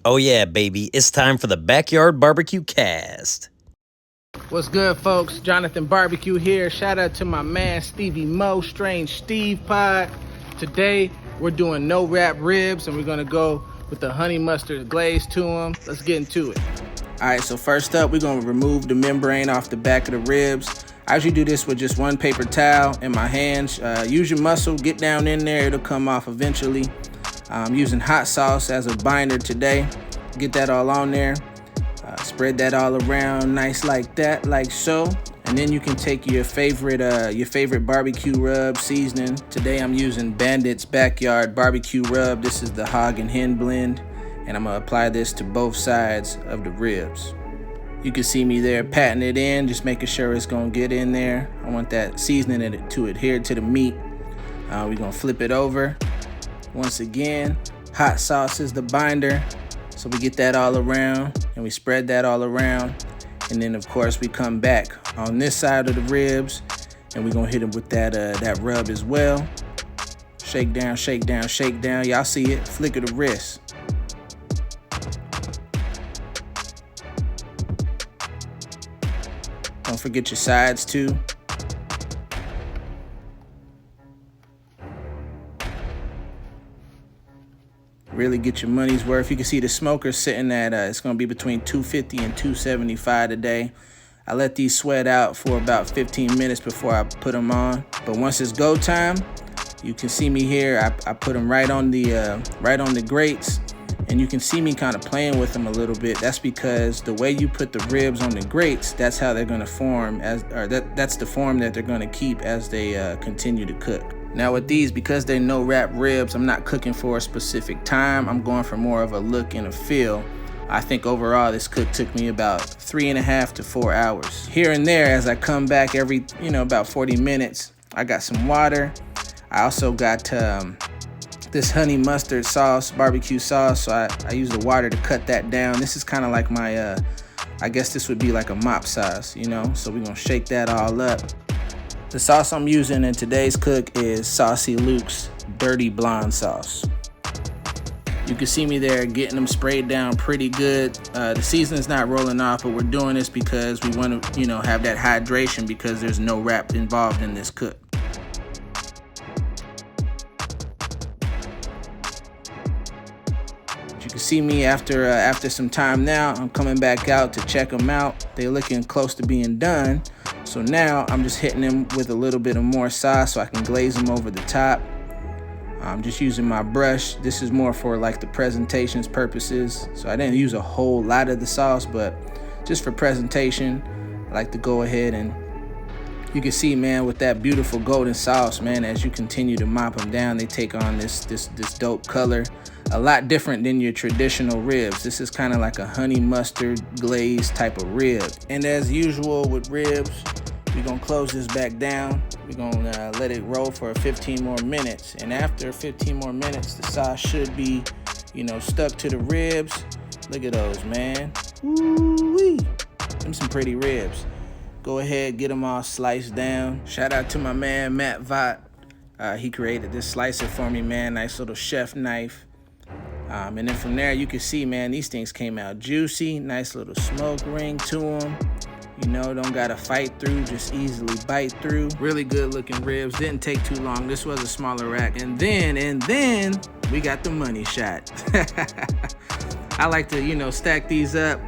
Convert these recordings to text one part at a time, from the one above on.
Oh yeah, baby, it's time for the Backyard Barbecue Cast. What's good, folks? Jonathan.BBQ here. Shout out to my man Stevie Mo, Strange Steve Pod. Today we're doing no wrap ribs and we're gonna go with the honey mustard glaze to them. Let's get into it. All right, so first up, we're gonna remove the membrane off the back of the ribs. I usually do this with just one paper towel in my hands. Use your muscle, get down in there, it'll come off eventually. I'm using hot sauce as a binder today. Get that all on there. Spread that all around nice like that, like so. And then you can take your favorite barbecue rub seasoning. Today I'm using Bandit's Backyard Barbecue Rub. This is the hog and hen blend. And I'm gonna apply this to both sides of the ribs. You can see me there patting it in, just making sure it's gonna get in there. I want that seasoning to adhere to the meat. We're gonna flip it over. Once again, hot sauce is the binder. So we get that all around and we spread that all around. And then of course we come back on this side of the ribs and we're gonna hit them with that rub as well. Shake down, shake down, shake down. Y'all see it, flick of the wrist. Don't forget your sides too. Really get your money's worth. You can see the smoker sitting at, it's gonna be between 250 and 275 today. I let these sweat out for about 15 minutes before I put them on. But once it's go time, you can see me here. I put them right on the grates, and you can see me kind of playing with them a little bit. That's because the way you put the ribs on the grates, that's how they're gonna form, that's the form that they're gonna keep as they continue to cook. Now with these, because they're no wrap ribs, I'm not cooking for a specific time. I'm going for more of a look and a feel. I think overall this cook took me about 3.5 to 4 hours. Here and there, as I come back every, about 40 minutes, I got some water. I also got this honey mustard sauce, barbecue sauce. So I use the water to cut that down. This is kind of like my, I guess this would be like a mop sauce, So we're gonna shake that all up. The sauce I'm using in today's cook is Saucy Luke's Dirty Blonde Sauce. You can see me there getting them sprayed down pretty good. The seasoning's not rolling off, but we're doing this because we want to, have that hydration because there's no wrap involved in this cook. You can see me after some time now. I'm coming back out to check them out. They're looking close to being done. So now I'm just hitting them with a little bit of more sauce so I can glaze them over the top. I'm just using my brush. This is more for like the presentation's purposes. So I didn't use a whole lot of the sauce, but just for presentation, I like to go ahead and you can see, man, with that beautiful golden sauce, man, as you continue to mop them down, they take on this dope color. A lot different than your traditional ribs. This is kind of like a honey mustard glaze type of rib. And as usual with ribs, we're gonna close this back down. We're gonna let it roll for 15 more minutes. And after 15 more minutes, the sauce should be, stuck to the ribs. Look at those, man. Woo-wee. Them some pretty ribs. Go ahead, get them all sliced down. Shout out to my man, Matt Vaught. He created this slicer for me, man. Nice little chef knife. And then from there, you can see, man, these things came out juicy. Nice little smoke ring to them. Don't gotta fight through, just easily bite through. Really good looking ribs. Didn't take too long. This was a smaller rack. And then we got the money shot. I like to, stack these up.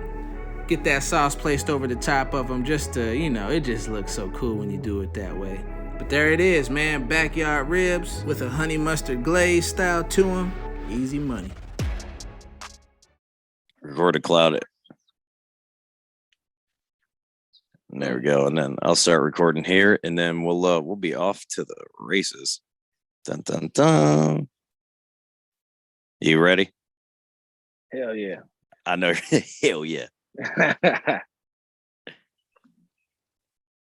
Get that sauce placed over the top of them just to, it just looks so cool when you do it that way. But there it is, man. Backyard ribs with a honey mustard glaze style to them. Easy money. Record to cloud it. And there we go. And then I'll start recording here, and then we'll be off to the races. Dun dun dun. You ready? Hell yeah. I know. Hell yeah.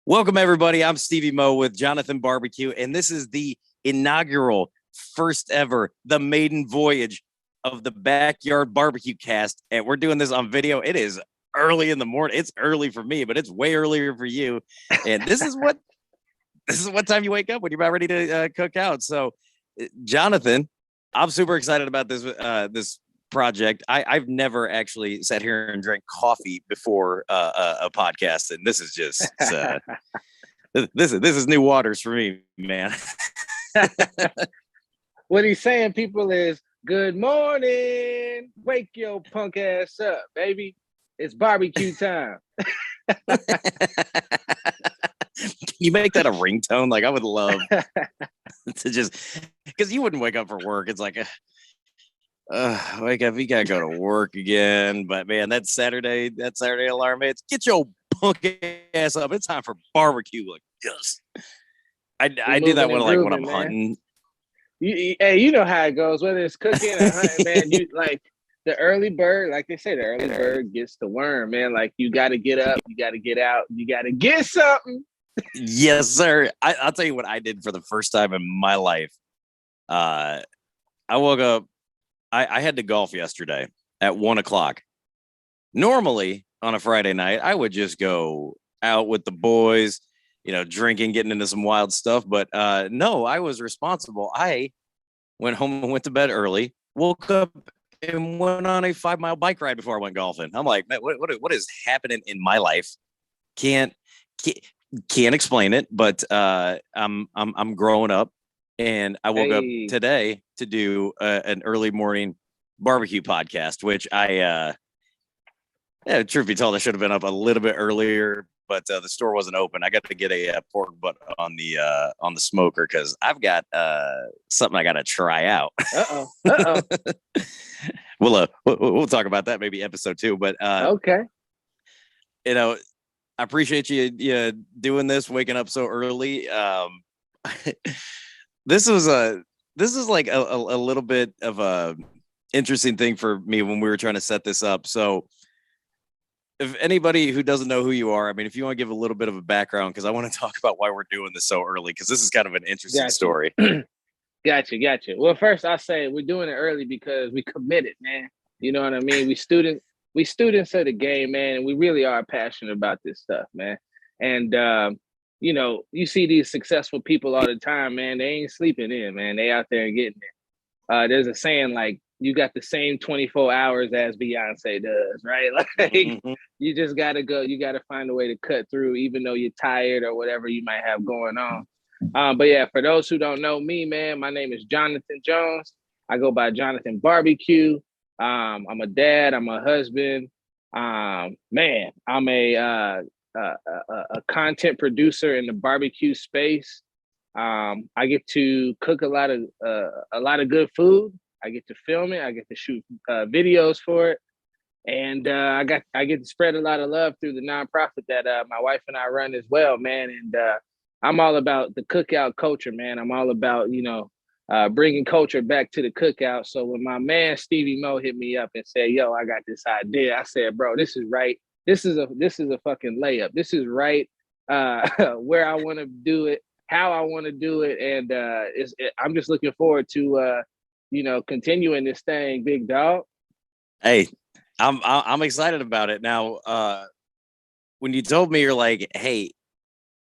Welcome everybody. I'm Stevie Mo with Jonathan.BBQ, and this is the inaugural, first ever, the maiden voyage of the Backyard Barbecue Cast, and we're doing this on video. It is early in the morning. It's early for me, but it's way earlier for you. And this is what time you wake up when you're about ready to cook out. So, Jonathan, I'm super excited about this project. I've never actually sat here and drank coffee before a podcast, and this is just this is new waters for me, man. What he's saying, people, is good morning. Wake your punk ass up, baby. It's barbecue time. Can you make that a ringtone? Like, I would love to just, because you wouldn't wake up for work. It's like, wake up, you gotta go to work again. But man, that Saturday alarm, it's get your punk ass up. It's time for barbecue. Like, yes. I do that when I'm hunting. Hey, you know how it goes, whether it's cooking or hunting, man. You like the early bird, like they say, the early bird gets the worm, man. Like, you got to get up, you got to get out, you got to get something. Yes, sir. I'll tell you what I did for the first time in my life. I woke up. I had to golf yesterday at 1:00. Normally on a Friday night, I would just go out with the boys, drinking, getting into some wild stuff. But no, I was responsible. I went home and went to bed early, woke up and went on a 5-mile bike ride before I went golfing. I'm like, man, what is happening in my life? Can't explain it, but I'm growing up, and I woke up today to do an early morning barbecue podcast, which truth be told, I should have been up a little bit earlier, but the store wasn't open. I got to get a pork butt on the smoker because I've got something I got to try out. We'll talk about that maybe episode 2, but okay. I appreciate you doing this, waking up so early. This is like a little bit of a interesting thing for me when we were trying to set this up. So if anybody who doesn't know who you are, I mean, if you want to give a little bit of a background, because I want to talk about why we're doing this so early, because this is kind of an interesting story. Gotcha. Well, first I say we're doing it early because we committed, man. You know what I mean? We students of the game, man, and we really are passionate about this stuff, man. And you see these successful people all the time, man. They ain't sleeping in, man. They out there and getting it. There's a saying like, you got the same 24 hours as Beyonce does, right? Like, you just gotta go. You gotta find a way to cut through, even though you're tired or whatever you might have going on. But yeah, for those who don't know me, man, my name is Jonathan Jones. I go by Jonathan.BBQ. I'm a dad. I'm a husband. Man, I'm a content producer in the barbecue space. I get to cook a lot of good food. I get to film it. I get to shoot videos for it, and I get to spread a lot of love through the nonprofit that my wife and I run as well, man. And I'm all about the cookout culture, man. I'm all about bringing culture back to the cookout. So when my man Stevie Mo hit me up and said, "Yo, I got this idea," I said, "Bro, this is right. This is a fucking layup. This is right where I want to do it, how I want to do it, and I'm just looking forward to continuing this thing, big dog." Hey, I'm excited about it. Now, when you told me, you're like, "Hey,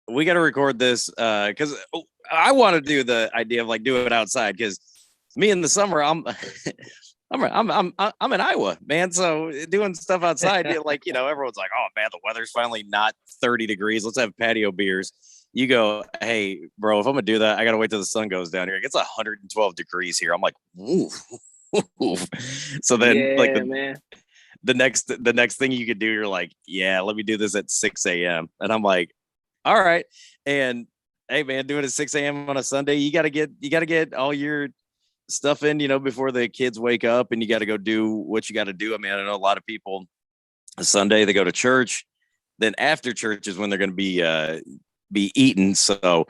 we got to record this," because I want to do the idea of like do it outside, because me in the summer, I'm in Iowa, man. So doing stuff outside, everyone's like, "Oh man, the weather's finally not 30 degrees. Let's have patio beers." You go, "Hey, bro, if I'm gonna do that, I gotta wait till the sun goes down here. It gets 112 degrees here." I'm like, "Ooh." So then, man. the next thing you could do, you're like, "Yeah, let me do this at 6 a.m." And I'm like, "All right." And hey, man, doing it at 6 a.m. on a Sunday, you gotta get all your stuff in, before the kids wake up, and you got to go do what you got to do. I mean, I know a lot of people Sunday they go to church, then after church is when they're going to be eating. So,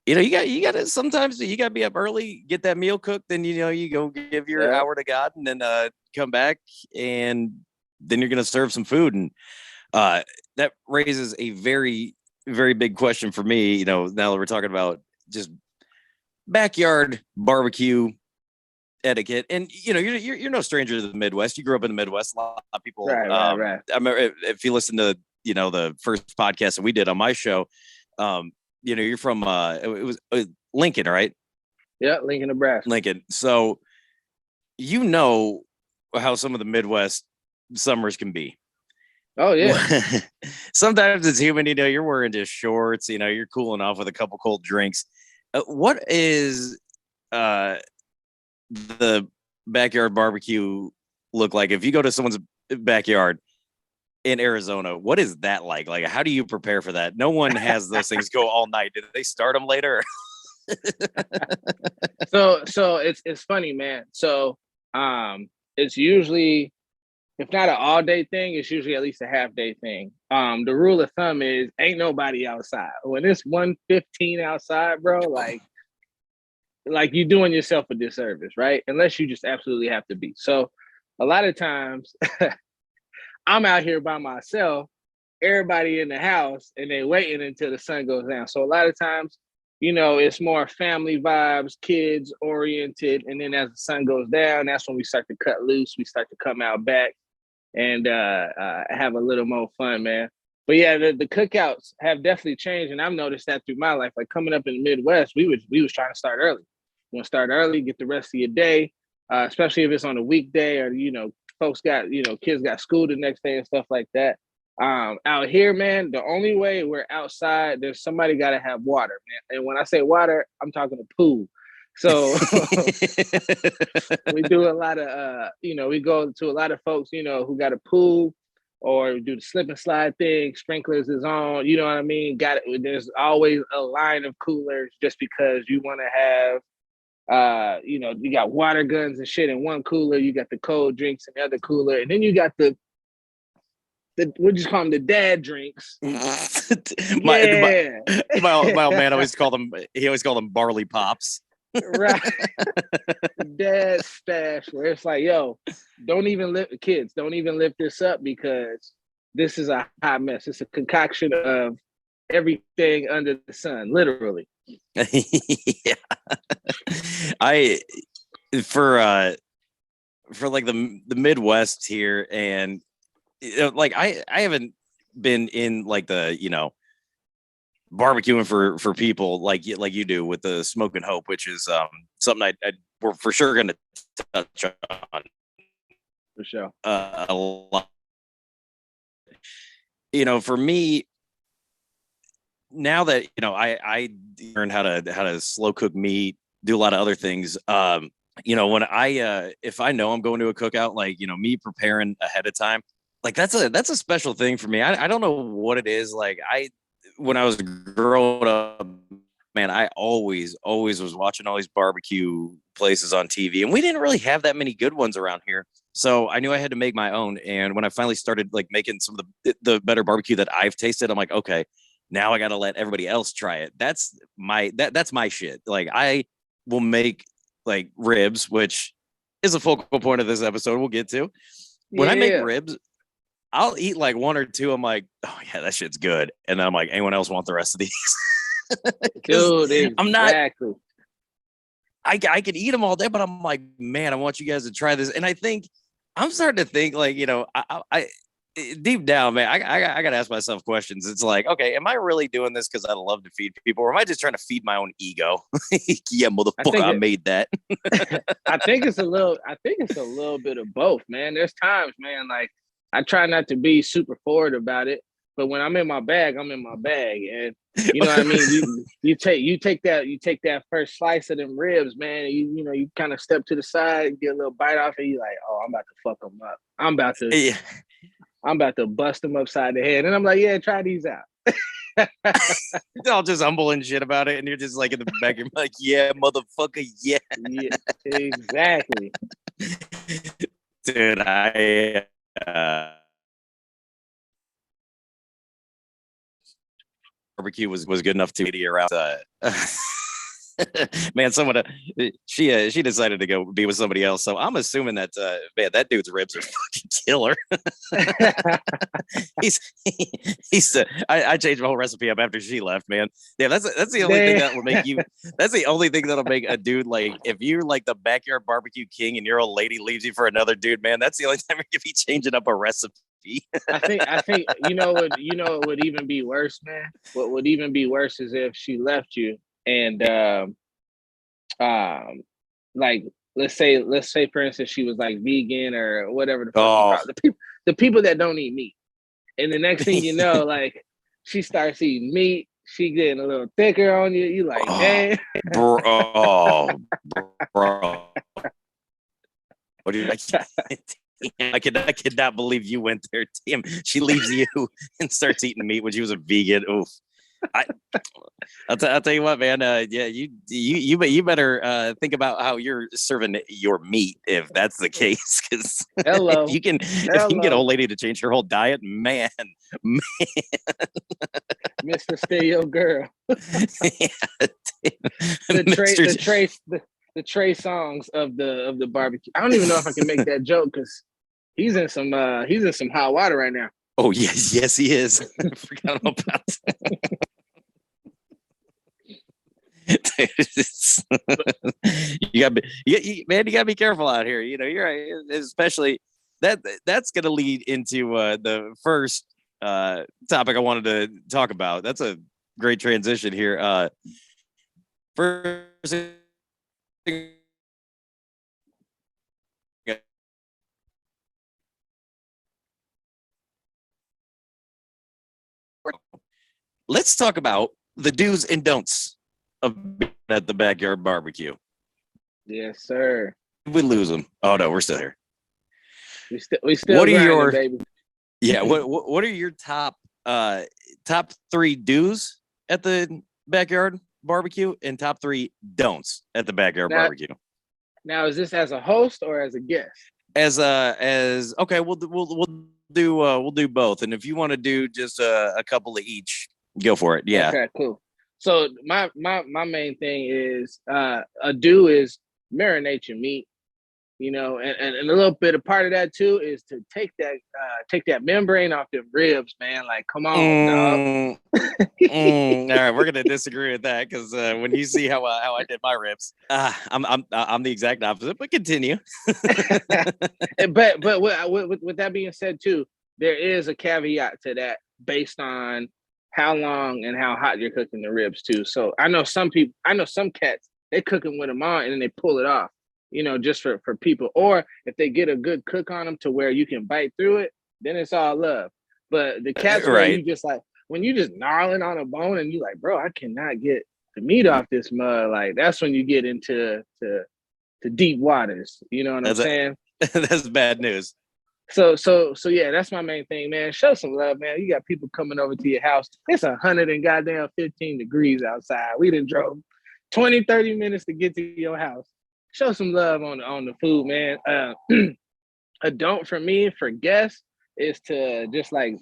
you got to sometimes you got to be up early, get that meal cooked, then you go give your hour to God, and then come back, and then you're going to serve some food, and that raises a very, very big question for me. Now that we're talking about just backyard barbecue etiquette, and you're no stranger to the Midwest. You grew up in the Midwest. A lot of people, right. I remember if you listen to the first podcast that we did on my show, you're from it was Lincoln, right? Yeah, Lincoln, Nebraska. Lincoln. So how some of the Midwest summers can be. Oh yeah. Sometimes it's humid, you're wearing just shorts, you're cooling off with a couple cold drinks. What is the backyard barbecue look like? If you go to someone's backyard in Arizona, what is that like? Like, how do you prepare for that? No one has those things go all night. Did they start them later? So it's funny, man. So it's usually, if not an all day thing, it's usually at least a half day thing. The rule of thumb is ain't nobody outside. When it's 1:15 outside, bro, like you're doing yourself a disservice, right? Unless you just absolutely have to be. So a lot of times I'm out here by myself, everybody in the house, and they waiting until the sun goes down. So a lot of times, it's more family vibes, kids oriented. And then as the sun goes down, that's when we start to cut loose. We start to come out back and have a little more fun, man. But yeah, the cookouts have definitely changed. And I've noticed that through my life. Like coming up in the Midwest, we was trying to start early. You want to start early, get the rest of your day, especially if it's on a weekday or, folks got, kids got school the next day and stuff like that. Out here, man, the only way we're outside, there's somebody got to have water, man. And when I say water, I'm talking a pool. So we do a lot of, we go to a lot of folks, who got a pool or do the slip and slide thing. Sprinklers is on, you know what I mean? There's always a line of coolers just because you want to have, you got water guns and shit in one cooler. You got the cold drinks in the other cooler. And then you got the we'll just call them the dad drinks. my old man always called them. He always called them barley pops. Right. Dad stash, where it's like, yo, don't even lift this up because this is a hot mess. It's a concoction of everything under the sun, literally. Yeah. For like the Midwest here, and like I haven't been in like the barbecuing for people like you do with the Smoke and Hope, which is something we're for sure going to touch on for sure a lot. For me, now that I learned how to slow cook meat, do a lot of other things. When if I know I'm going to a cookout, like me preparing ahead of time, like that's a special thing for me. I don't know what it is. Like when I was growing up, man, I always was watching all these barbecue places on TV, and we didn't really have that many good ones around here. So I knew I had to make my own. And when I finally started like making some of the better barbecue that I've tasted, I'm like, okay, now I got to let everybody else try it. That's my shit. Like I will make like ribs, which is a focal point of this episode. We'll get to. When I make ribs, I'll eat like one or two. I'm like, oh yeah, that shit's good. And then I'm like, anyone else want the rest of these? Dude, exactly. I'm not. I could eat them all day, but I'm like, man, I want you guys to try this. And I think I'm starting to think like, I deep down, man, I got to ask myself questions. It's like, okay, am I really doing this because I love to feed people, or am I just trying to feed my own ego? Yeah, motherfucker, I made that. I think it's a little bit of both, man. There's times, man, like I try not to be super forward about it, but when I'm in my bag, I'm in my bag, and you know what I mean. You take that first slice of them ribs, man. And you kind of step to the side, get a little bite off, and you like, oh, I'm about to fuck them up. I'm about to bust them upside the head, and I'm like, yeah, try these out. All just humble and shit about it, and you're just like in the back, you're like, yeah, motherfucker, yeah, exactly, dude. Barbecue was good enough to be around. Man, she decided to go be with somebody else. So I'm assuming that man, that dude's ribs are fucking killer. I changed my whole recipe up after she left, man. Yeah, that's the only thing that will make you. That's the only thing that'll make a dude like if you're like the backyard barbecue king and your old lady leaves you for another dude, man. That's the only time you'll be changing up a recipe. I think what would even be worse, man. What would even be worse is if she left you and like let's say for instance she was like vegan or whatever the fuck you Oh, call it. The people that don't eat meat. And the next thing you know, like she starts eating meat, she getting a little thicker on you. You like, oh, man. bro. What do you? I could not believe you went there, Tim. She leaves you and starts eating meat when she was a vegan. Oof. I'll tell you what, man. Yeah, you better think about how you're serving your meat if that's the case. Because Hello. if you can get a old lady to change her whole diet, man. Mr. Stereo Girl. Yeah, The Trey songs of the barbecue. I don't even know if I can make that joke because he's in some hot water right now. Oh yes he is. I forgot about that. You gotta be careful out here. You know, you're right, especially that's gonna lead into the first topic I wanted to talk about. That's a great transition here. First let's talk about the do's and don'ts of being at the backyard barbecue. Yes, sir. We lose them. Oh no, we're still here. We still what are grinding, your baby. Yeah, what are your top 3 do's at the backyard barbecue and top 3 don'ts at the backyard barbecue? Now, is this as a host or as a guest? As okay, we'll do both, and if you want to do just a couple of each, go for it. Yeah. Okay, cool. So my main thing is a do is marinate your meat, you know, and a little bit of part of that too is to take that membrane off them ribs, man. Like, come on, dog. All right, we're gonna disagree with that because when you see how I did my ribs, I'm the exact opposite. But continue. but with that being said too, there is a caveat to that based on how long and how hot you're cooking the ribs too. So I know some cats, they cook them with them on and then they pull it off, you know, just for people. Or if they get a good cook on them to where you can bite through it, then it's all love. But the cats where you just like, when you just gnarling on a bone and you like, bro, I cannot get the meat off this mud. Like that's when you get into deep waters. You know what I'm saying? That's bad news. So yeah, that's my main thing, man. Show some love, man. You got people coming over to your house. It's 115 degrees outside. We done drove 20, 30 minutes to get to your house. Show some love on the food, man. A don't for me for guests is to just like,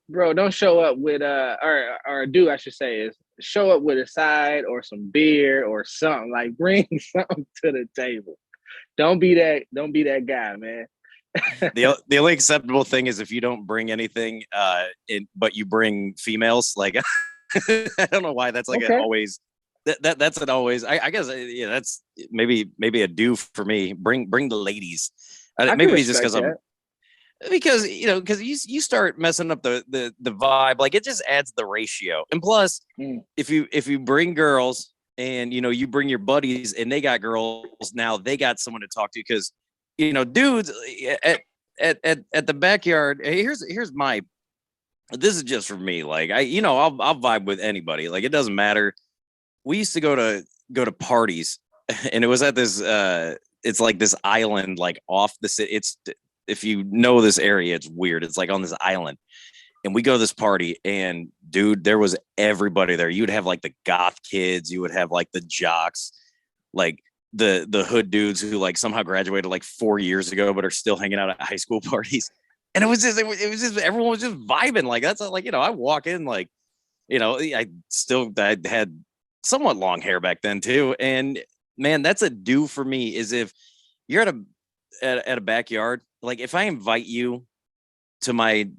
bro, don't show up with or do I should say is show up with a side or some beer or something. Like bring something to the table. Don't be that guy, man. The only acceptable thing is if you don't bring anything, but you bring females. Like I don't know why that's like an always. That's an always. I guess yeah, that's maybe a do for me. Bring the ladies. Maybe it's just because because you start messing up the vibe. Like it just adds the ratio. And plus, if you bring girls and you bring your buddies and they got girls, now they got someone to talk to because. Dudes at the backyard. Hey, here's my. This is just for me. Like I'll vibe with anybody. Like it doesn't matter. We used to go to parties, and it was at this. It's like this island, like off the city. It's if you know this area, it's weird. It's like on this island, and we go to this party, and dude, there was everybody there. You'd have like the goth kids. You would have like the jocks, like. The hood dudes who like somehow graduated like 4 years ago but are still hanging out at high school parties, and it was just everyone was just vibing. Like that's like I walk in like I had somewhat long hair back then too, and man, that's a do for me. Is if you're at a backyard, like if I invite you to my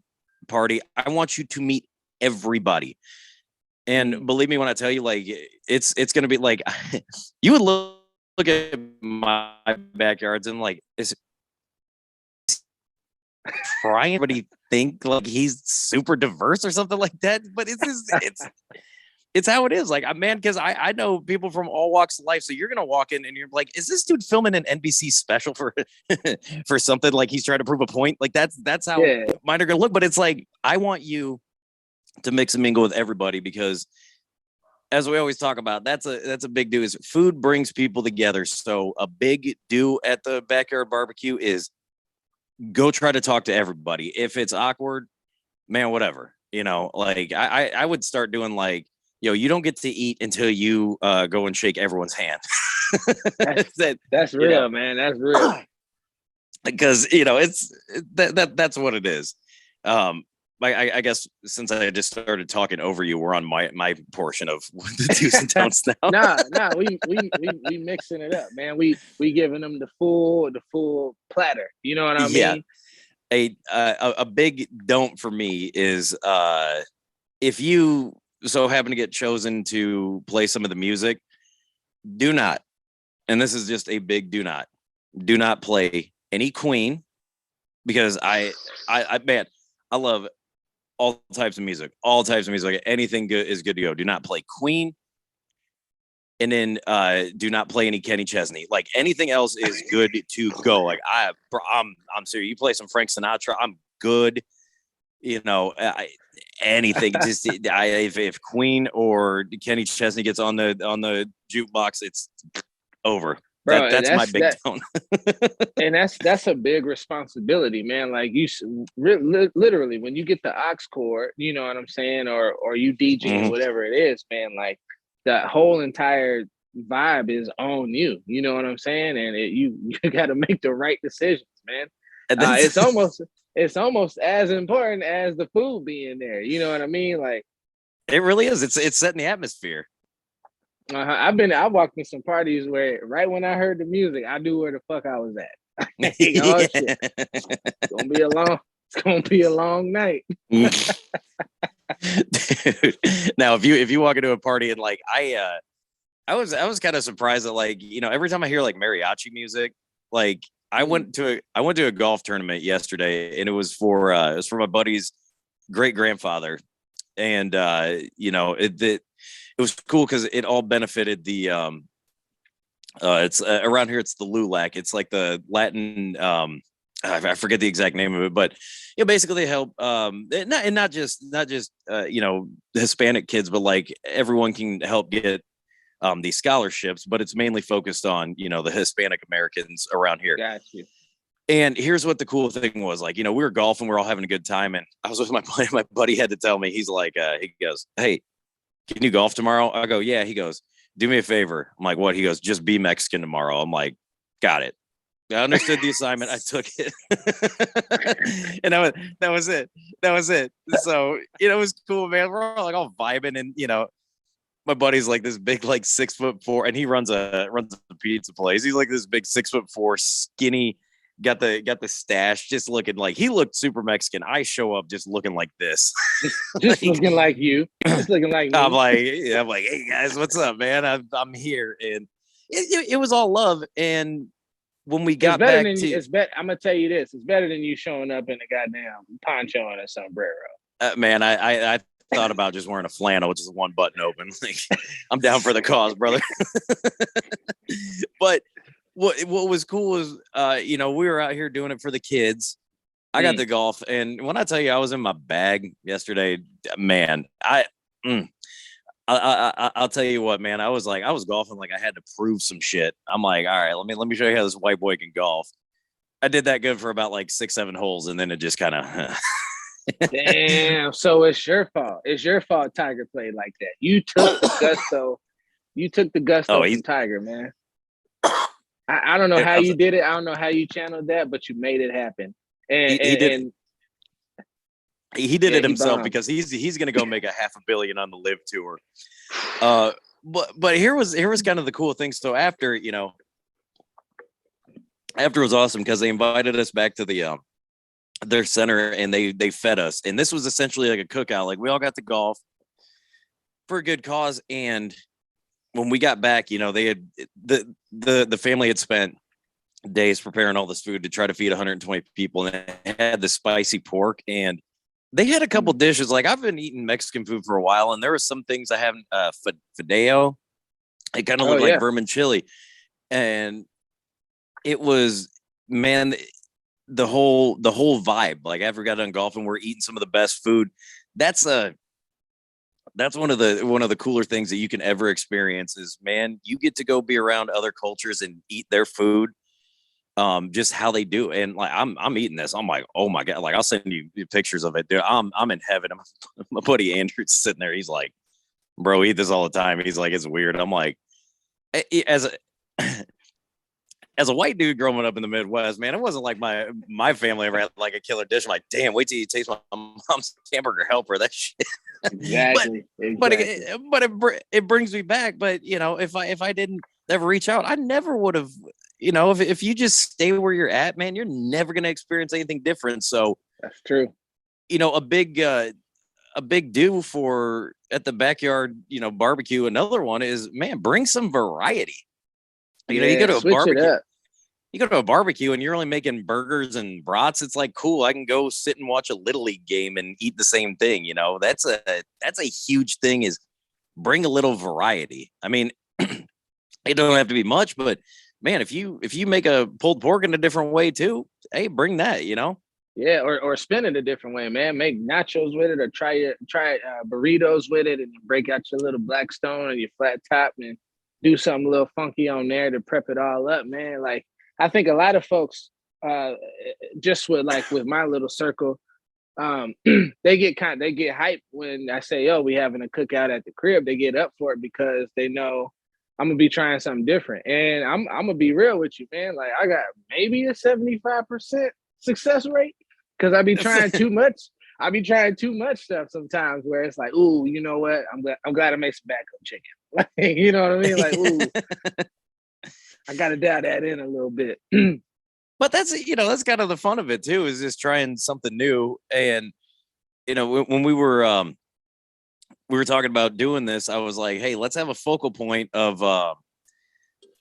party, I want you to meet everybody. And believe me when I tell you, like it's gonna be like you would look at my backyards and like is trying everybody think like he's super diverse or something like that, but it's it's how it is. Like, man, because I know people from all walks of life. So you're gonna walk in and you're like, is this dude filming an NBC special for for something? Like he's trying to prove a point. Like that's how mine are gonna look. But it's like I want you to mix and mingle with everybody because, as we always talk about, that's a big do. Is food brings people together. So a big do at the backyard barbecue is go try to talk to everybody. If it's awkward, man, whatever. You know, like I would start doing like, yo, you don't get to eat until you go and shake everyone's hand. That's real, man. That's real. Because it's that's what it is. I guess since I just started talking over you, we're on my portion of the do's and don'ts now. Nah, we mixing it up, man. We giving them the full platter. You know what I mean? A big don't for me is if you so happen to get chosen to play some of the music, do not, and this is just a big do not play any Queen, because I man, I love all types of music, anything good is good to go. Do not play Queen, and then do not play any Kenny Chesney. Like anything else is good to go. Like I'm serious. You play some Frank Sinatra, I'm good. Anything. Just if Queen or Kenny Chesney gets on the jukebox, it's over. Bro, that's my big tone. And that's a big responsibility, man. Like you literally when you get the aux cord, you know what I'm saying, or you DJ whatever it is, man. Like the whole entire vibe is on you. You know what I'm saying, and you got to make the right decisions, man. It's almost as important as the food being there. You know what I mean? Like it really is. It's setting the atmosphere. I walked in some parties where right when I heard the music, I knew where the fuck I was at. Shit. It's gonna be a long night. Dude. Now if you walk into a party and like I was kind of surprised that like, every time I hear like mariachi music, like I went to a golf tournament yesterday, and it was for my buddy's great grandfather, and it was cool because it all benefited the it's around here, it's the LULAC. It's like the Latin I forget the exact name of it, but basically they help not just Hispanic kids, but like everyone can help get these scholarships, but it's mainly focused on the Hispanic Americans around here. Got you. And here's what the cool thing was, like, we were golfing, we were all having a good time, and I was with my buddy had to tell me, he's like, he goes, "Hey, can you golf tomorrow?" I go, "Yeah." He goes, "Do me a favor." I'm like, "What?" He goes, "Just be Mexican tomorrow." I'm like, "Got it." I understood the assignment. I took it. And that was it. So, it was cool, man. We're all vibing, and, my buddy's like this big, like 6'4", and he runs a pizza place. He's like this big 6'4", skinny, got the stash, just looking like he looked super Mexican. I show up just looking like this. Just looking like you. Just looking like me. I'm like, "Hey guys, what's up, man? I'm here." And it was all love. And when we got back to, I'm gonna tell you this: it's better than you showing up in a goddamn poncho and a sombrero. Man, I thought about just wearing a flannel, which is one button open. Like, I'm down for the cause, brother. But what was cool is, we were out here doing it for the kids. I got to golf, and when I tell you I was in my bag yesterday, man, I'll tell you what, man. I was golfing like I had to prove some shit. I'm like, all right, let me show you how this white boy can golf. I did that good for about like 6-7 holes, and then it just kind of. Damn. So it's your fault. It's your fault. Tiger played like that. You took the gusto. You took the gusto from Tiger, man. I don't know how you did it. I don't know how you channeled that, but you made it happen. And he did it himself because he's gonna go make $500 million on the Live Tour. But here was kind of the cool thing. So after it was awesome because they invited us back to their center, and they fed us, and this was essentially like a cookout. Like we all got to golf for a good cause. And when we got back, they had the family had spent days preparing all this food to try to feed 120 people, and they had the spicy pork, and They had a couple dishes. Like I've been eating Mexican food for a while, and there were some things I haven't. Fideo. It kind of Oh looked like yeah. vermicelli, and it was, man, the whole vibe. Like after we got done golfing, we're eating some of the best food. That's a that's one of the cooler things that you can ever experience. Is, man, you get to go be around other cultures and eat their food, just how they do. And like I'm eating this, I'm like, oh my god, like I'll send you pictures of it, dude. I'm in heaven. My buddy Andrew's sitting there, he's like, bro, eat this all the time. He's like, it's weird. I'm like, as a as a white dude growing up in the Midwest, man, it wasn't like my family ever had like a killer dish. I'm like, damn, wait till you taste my mom's hamburger helper. That shit. Exactly. but Exactly. it brings me back. But if I didn't ever reach out, I never would have. If you just stay where you're at, man, you're never gonna experience anything different. So That's true. a big do for at the backyard, barbecue. Another one is, man, bring some variety. You go Yeah, to a switch it barbecue. up. You go to a barbecue and you're only making burgers and brats. It's like, cool. I can go sit and watch a little league game and eat the same thing. That's a huge thing. Is bring a little variety. I mean, it don't have to be much, but man, if you make a pulled pork in a different way too, hey, bring that. Yeah, or spin it a different way, man. Make nachos with it, or try burritos with it, and break out your little black stone and your flat top, and do something a little funky on there to prep it all up, man. Like I think a lot of folks, just with my little circle, they get hyped when I say, "Yo, we having a cookout at the crib." They get up for it because they know I'm gonna be trying something different, and I'm gonna be real with you, man. Like I got maybe a 75% success rate because I be trying too much. I be trying too much stuff sometimes where it's like, ooh, you know what? I'm glad I made some backup chicken. Like, you know what I mean? Like, ooh, I gotta dial that in a little bit. But that's kind of the fun of it too, is just trying something new. And when we were talking about doing this, I was like, hey, let's have a focal point of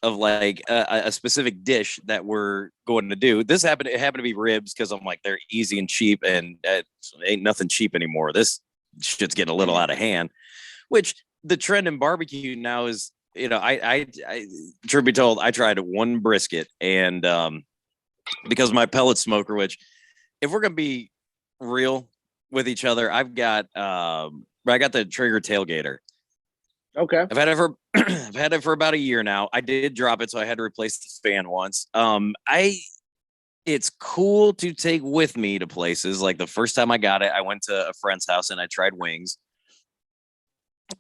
like a specific dish that we're going to do. It happened to be ribs, because I'm like, they're easy and cheap, and ain't nothing cheap anymore. This shit's getting a little out of hand. Which the trend in barbecue now is, truth be told, I tried one brisket, and because my pellet smoker, which, if we're gonna be real with each other, I got the Traeger tailgater. Okay. I've had it for about a year now. I did drop it, so I had to replace the fan once. It's cool to take with me to places. Like the first time I got it, I went to a friend's house and I tried wings.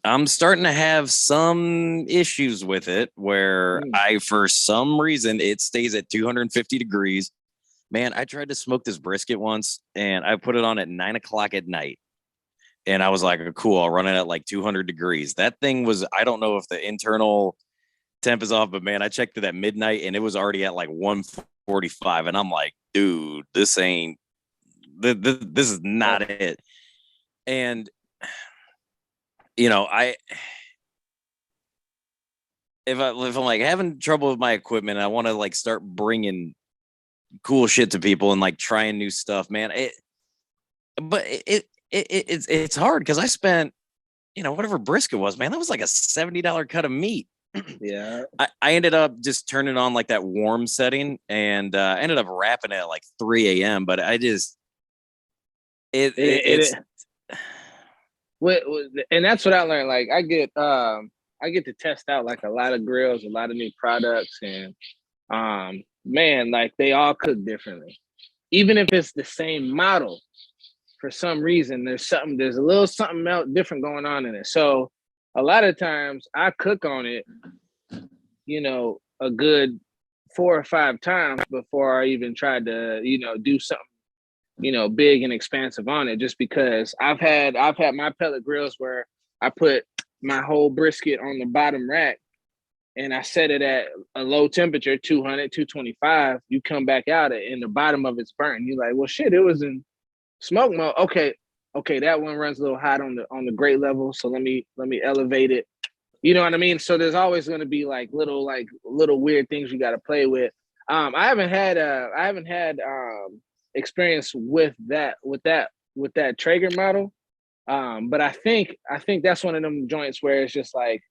I'm starting to have some issues with it where for some reason, it stays at 250 degrees. Man, I tried to smoke this brisket once, and I put it on at 9 o'clock at night. And I was like, cool, I'll run it at like 200 degrees. That thing was, I don't know if the internal temp is off, but man, I checked it at midnight and it was already at like 145. And I'm like, dude, this is not it. And, if I'm like having trouble with my equipment, and I want to like start bringing cool shit to people and like trying new stuff, man. It's hard, because I spent, whatever brisket was, man, that was like a $70 cut of meat. Yeah. I ended up just turning on like that warm setting, and ended up wrapping it at like 3 a.m. But I just, it's and that's what I learned. Like I get to test out like a lot of grills, a lot of new products, and man, like they all cook differently. Even if it's the same model, for some reason there's a little something else different going on in it. So a lot of times I cook on it, a good 4 or 5 times before I even tried to, do something, big and expansive on it, just because I've had my pellet grills where I put my whole brisket on the bottom rack and I set it at a low temperature, 200, 225. You come back out and the bottom of it's burnt. You're like, well, shit, it was in smoke mode. Okay, that one runs a little hot on the grate level. So let me elevate it. You know what I mean? So there's always going to be like little weird things you got to play with. I haven't had experience with that with that Traeger model. But I think that's one of them joints where it's just like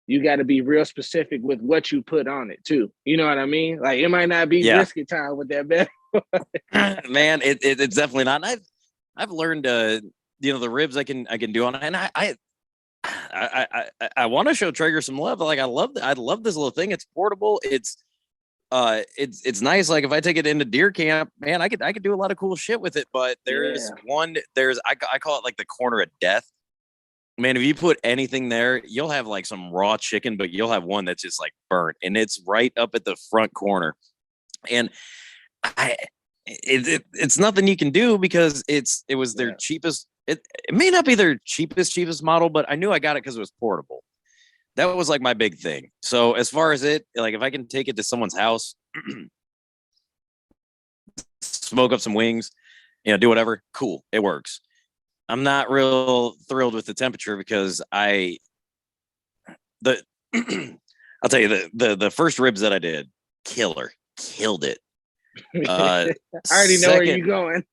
you got to be real specific with what you put on it too. You know what I mean? Like it might not be brisket time with that bed. Man, it's definitely not. I've learned the ribs I can do on it, and I want to show Traeger some love. Like I love this little thing. It's portable. It's nice. Like if I take it into deer camp, man, I could do a lot of cool shit with it. But I call it like the corner of death. Man, if you put anything there, you'll have like some raw chicken, but you'll have one that's just like burnt, and it's right up at the front corner. And it's nothing you can do because it was their cheapest. It may not be their cheapest model, but I knew I got it because it was portable. That was like my big thing. So as far as it, like if I can take it to someone's house, smoke up some wings, do whatever, cool, it works. I'm not real thrilled with the temperature because I'll tell you the first ribs that I did, killed it. I already know where you're going.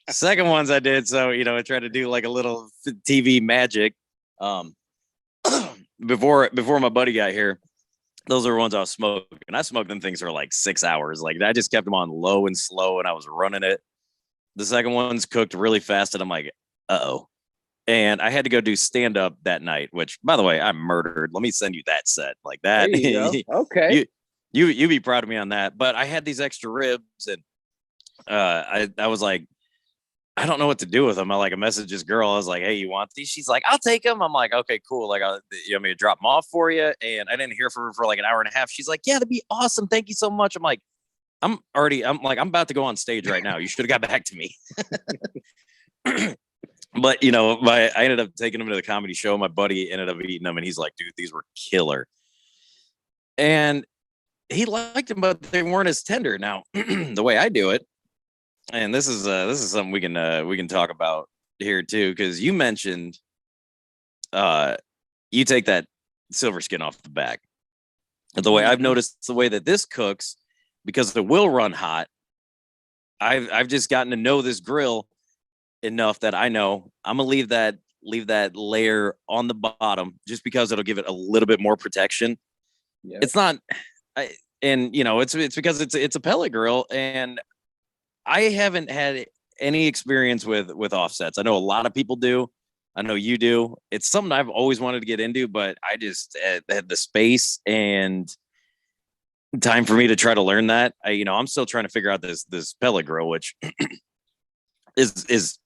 Second ones I did, so I tried to do like a little TV magic. Before my buddy got here, those are the ones I was smoking. I smoked them things for like 6 hours. Like I just kept them on low and slow, and I was running it. The second one's cooked really fast, and I'm like, uh-oh. And I had to go do stand-up that night, which, by the way, I murdered. Let me send you that set. Like that. There you go. Okay. You be proud of me on that. But I had these extra ribs, and I was like, I don't know what to do with them. I messaged this girl. I was like, hey, you want these? She's like, I'll take them. I'm like, okay, cool. Like, you want me to drop them off for you? And I didn't hear from her for like an hour and a half. She's like, yeah, that'd be awesome. Thank you so much. I'm like, I'm about to go on stage right now. You should have got back to me. But I ended up taking them to the comedy show. My buddy ended up eating them, and he's like, dude, these were killer. And he liked them, but they weren't as tender. Now, the way I do it, and this is something we can talk about here too, because you mentioned you take that silver skin off the back. The way I've noticed the way that this cooks, because it will run hot. I've just gotten to know this grill enough that I know I'm gonna leave that layer on the bottom just because it'll give it a little bit more protection. Yep. It's not, it's because it's a pellet grill, and I haven't had any experience with offsets. I know a lot of people do. I know you do. It's something I've always wanted to get into, but I just had the space and time for me to try to learn that. I'm still trying to figure out this pellet grill, which is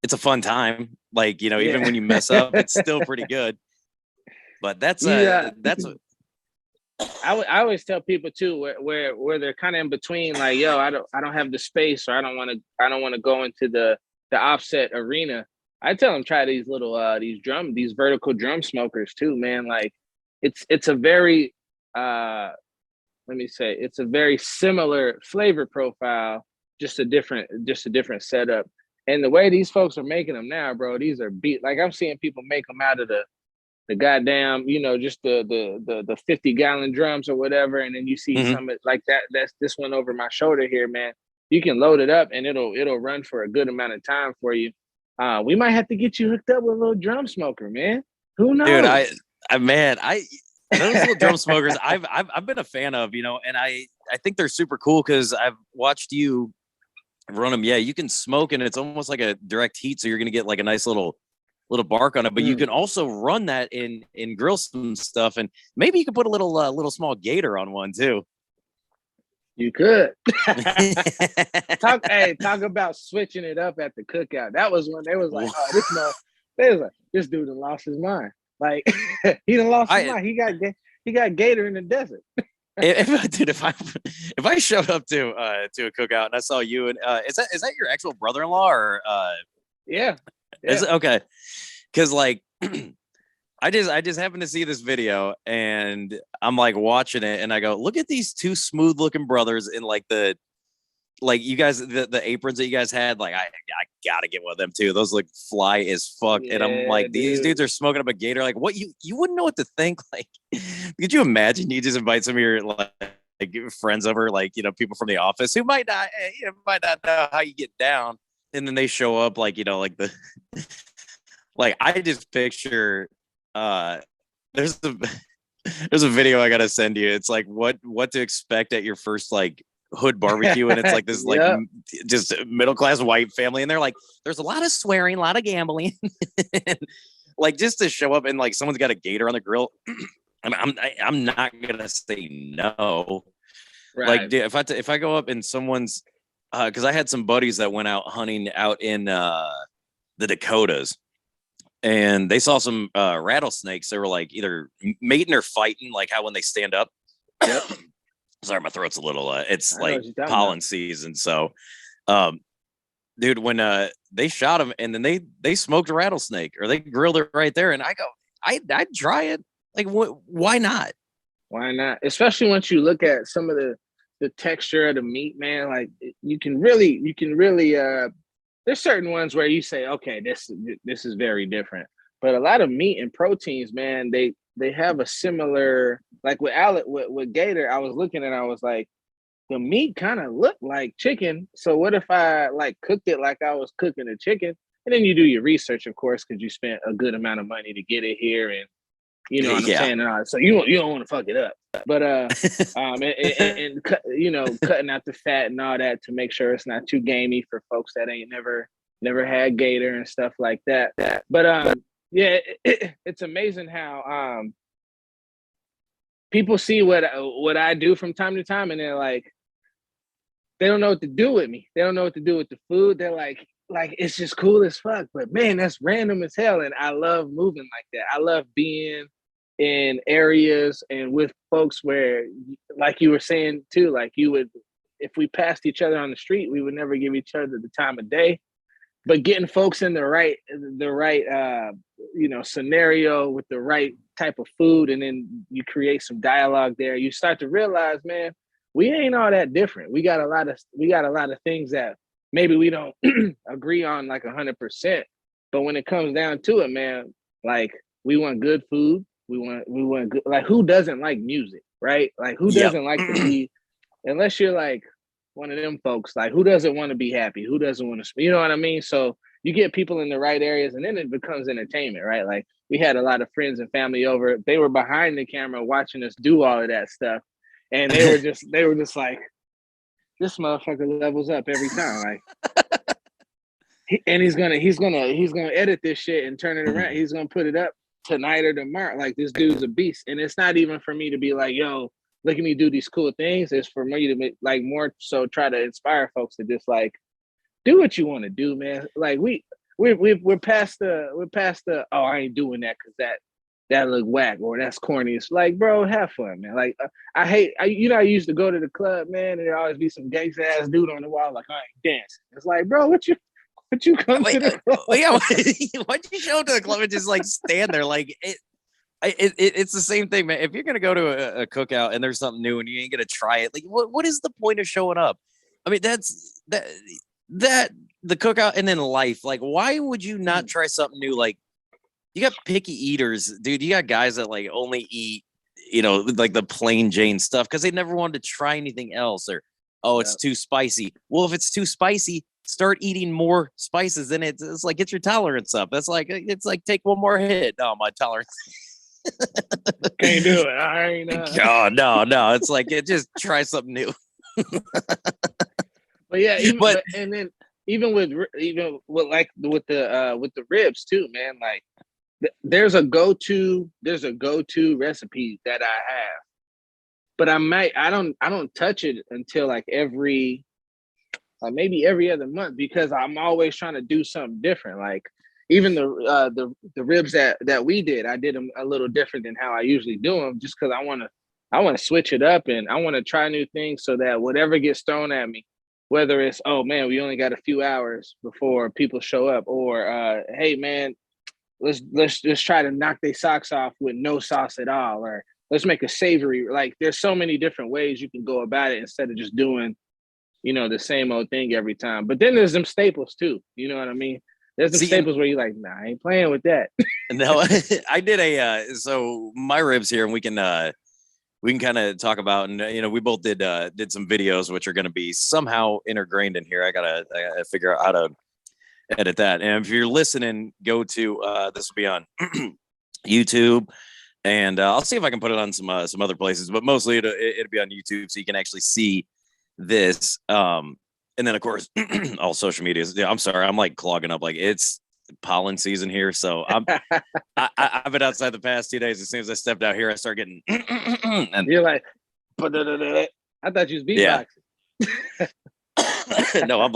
it's a fun time. Like, even when you mess up, it's still pretty good. But that's what I always tell people too, where they're kind of in between, like, yo, I don't have the space, or I don't want to go into the offset arena. I tell them try these little these vertical drum smokers too, man. Like it's a very it's a very similar flavor profile, just a different setup. And the way these folks are making them now, bro, these are beat. Like I'm seeing people make them out of the goddamn, just the 50-gallon drums or whatever. And then you see some like that. That's this one over my shoulder here, man. You can load it up and it'll run for a good amount of time for you. We might have to get you hooked up with a little drum smoker, man. Who knows? Dude, those little drum smokers I've been a fan of, and I think they're super cool because I've watched you run them. Yeah, you can smoke, and it's almost like a direct heat, so you're gonna get like a nice little bark on it. But you can also run that in grill some stuff, and maybe you could put a little small gator on one too. You could. Talk about switching it up at the cookout. That was when they was like, this dude done lost his mind. Like he done lost his mind. He got gator in the desert. If I showed up to a cookout and I saw you, and is that your actual brother-in-law or yeah. Is it okay? Because like I just happened to see this video, and I'm like watching it, and I go, look at these two smooth looking brothers in like you guys, the aprons that you guys had. Like I gotta get one of them too. Those look fly as fuck. Yeah, and I'm like, these dudes are smoking up a gator. Like what, you wouldn't know what to think. Like, could you imagine you just invite some of your like friends over, like, people from the office who might not know how you get down. and then they show up like, like the like I just picture there's a there's a video I gotta send you. It's like what to expect at your first like hood barbecue, and it's like this like just middle class white family, and they're like, there's a lot of swearing, a lot of gambling, and, like just to show up and like someone's got a gator on the grill. I'm not gonna say no. Right. Like dude, if I go up and someone's because I had some buddies that went out hunting out in the Dakotas, and they saw some rattlesnakes. They were like either mating or fighting, like how when they stand up. Yep. Sorry, my throat's a little it's like pollen season. So dude, when they shot him and then they smoked a rattlesnake or they grilled it right there, and I go, I'd try it. Like why not? Why not? Especially once you look at some of the texture of the meat, man. Like you can really there's certain ones where you say, okay, this is very different. But a lot of meat and proteins, man, they have a similar, like with gator, I was looking and I was like, the meat kind of looked like chicken. So what if I like cooked it like I was cooking a chicken? And then you do your research, of course, because you spent a good amount of money to get it here, and you know what I'm saying. And all, so you don't want to fuck it up, but and cutting out the fat and all that to make sure it's not too gamey for folks that ain't never had gator and stuff like that. But yeah, it's amazing how people see what I do from time to time, and they're like, they don't know what to do with me. They don't know what to do with the food. They're like it's just cool as fuck. But man, that's random as hell. And I love moving like that. I love being in areas and with folks where, like you were saying too, like you would, if we passed each other on the street, we would never give each other the time of day. But getting folks in the right scenario with the right type of food, and then you create some dialogue there, you start to realize, man, we ain't all that different. We got a lot of things that maybe we don't agree on like 100%. But when it comes down to it, man, like we want good food. We want good, like who doesn't like music, right? Like who doesn't like to be, unless you're like one of them folks, like who doesn't want to be happy? Who doesn't want to, you know what I mean? So you get people in the right areas, and then it becomes entertainment, right? Like we had a lot of friends and family over. They were behind the camera watching us do all of that stuff. And they were just like, this motherfucker levels up every time. Like, he's gonna edit this shit and turn it around. He's gonna put it up tonight or tomorrow. Like this dude's a beast. And it's not even for me to be like, yo, look at me do these cool things. It's for me to make, like, more so try to inspire folks to just like do what you want to do, man. Like we're past the oh, I ain't doing that because that look whack or that's corny. It's like, bro, have fun, man. Like I used to go to the club, man, and there always be some gangsta ass dude on the wall like, I ain't dancing. It's like, bro, what you come to the club? Yeah, why'd you show up to the club and just like stand there? Like it's the same thing, man. If you're gonna go to a cookout and there's something new and you ain't gonna try it, like what is the point of showing up? I mean, that's that the cookout and then life. Like, why would you not try something new? Like, you got picky eaters, dude. You got guys that like only eat, like the plain Jane stuff because they never wanted to try anything else, or it's too spicy. Well, if it's too spicy, start eating more spices. Then it's like, get your tolerance up. It's like take one more hit. No, my tolerance. Can't do it. I ain't. Oh no. It's like just try something new. But yeah, even with the ribs too, man. Like there's a go-to recipe that I have, but I don't touch it until like maybe every other month, because I'm always trying to do something different. Like even the ribs that we did, I did them a little different than how I usually do them, just because I want to switch it up, and I want to try new things so that whatever gets thrown at me, whether it's, oh man, we only got a few hours before people show up, or hey man, let's just try to knock their socks off with no sauce at all, or let's make a savory. Like there's so many different ways you can go about it instead of just doing, the same old thing every time. But then there's them staples too. You know what I mean? There's some staples where you're like, nah, I ain't playing with that. No, I did so my ribs here, and we can kind of talk about, and we both did some videos which are going to be somehow integrated in here. I gotta figure out edit that. And if you're listening, go to this will be on YouTube, and I'll see if I can put it on some other places, but mostly it'll be on YouTube, so you can actually see this. And then of course all social medias. Yeah, I'm sorry, I'm like clogging up. Like it's pollen season here, so I've been outside the past 2 days. As soon as I stepped out here, I start getting and you're like, I thought you was beatboxing. Yeah. No, I'm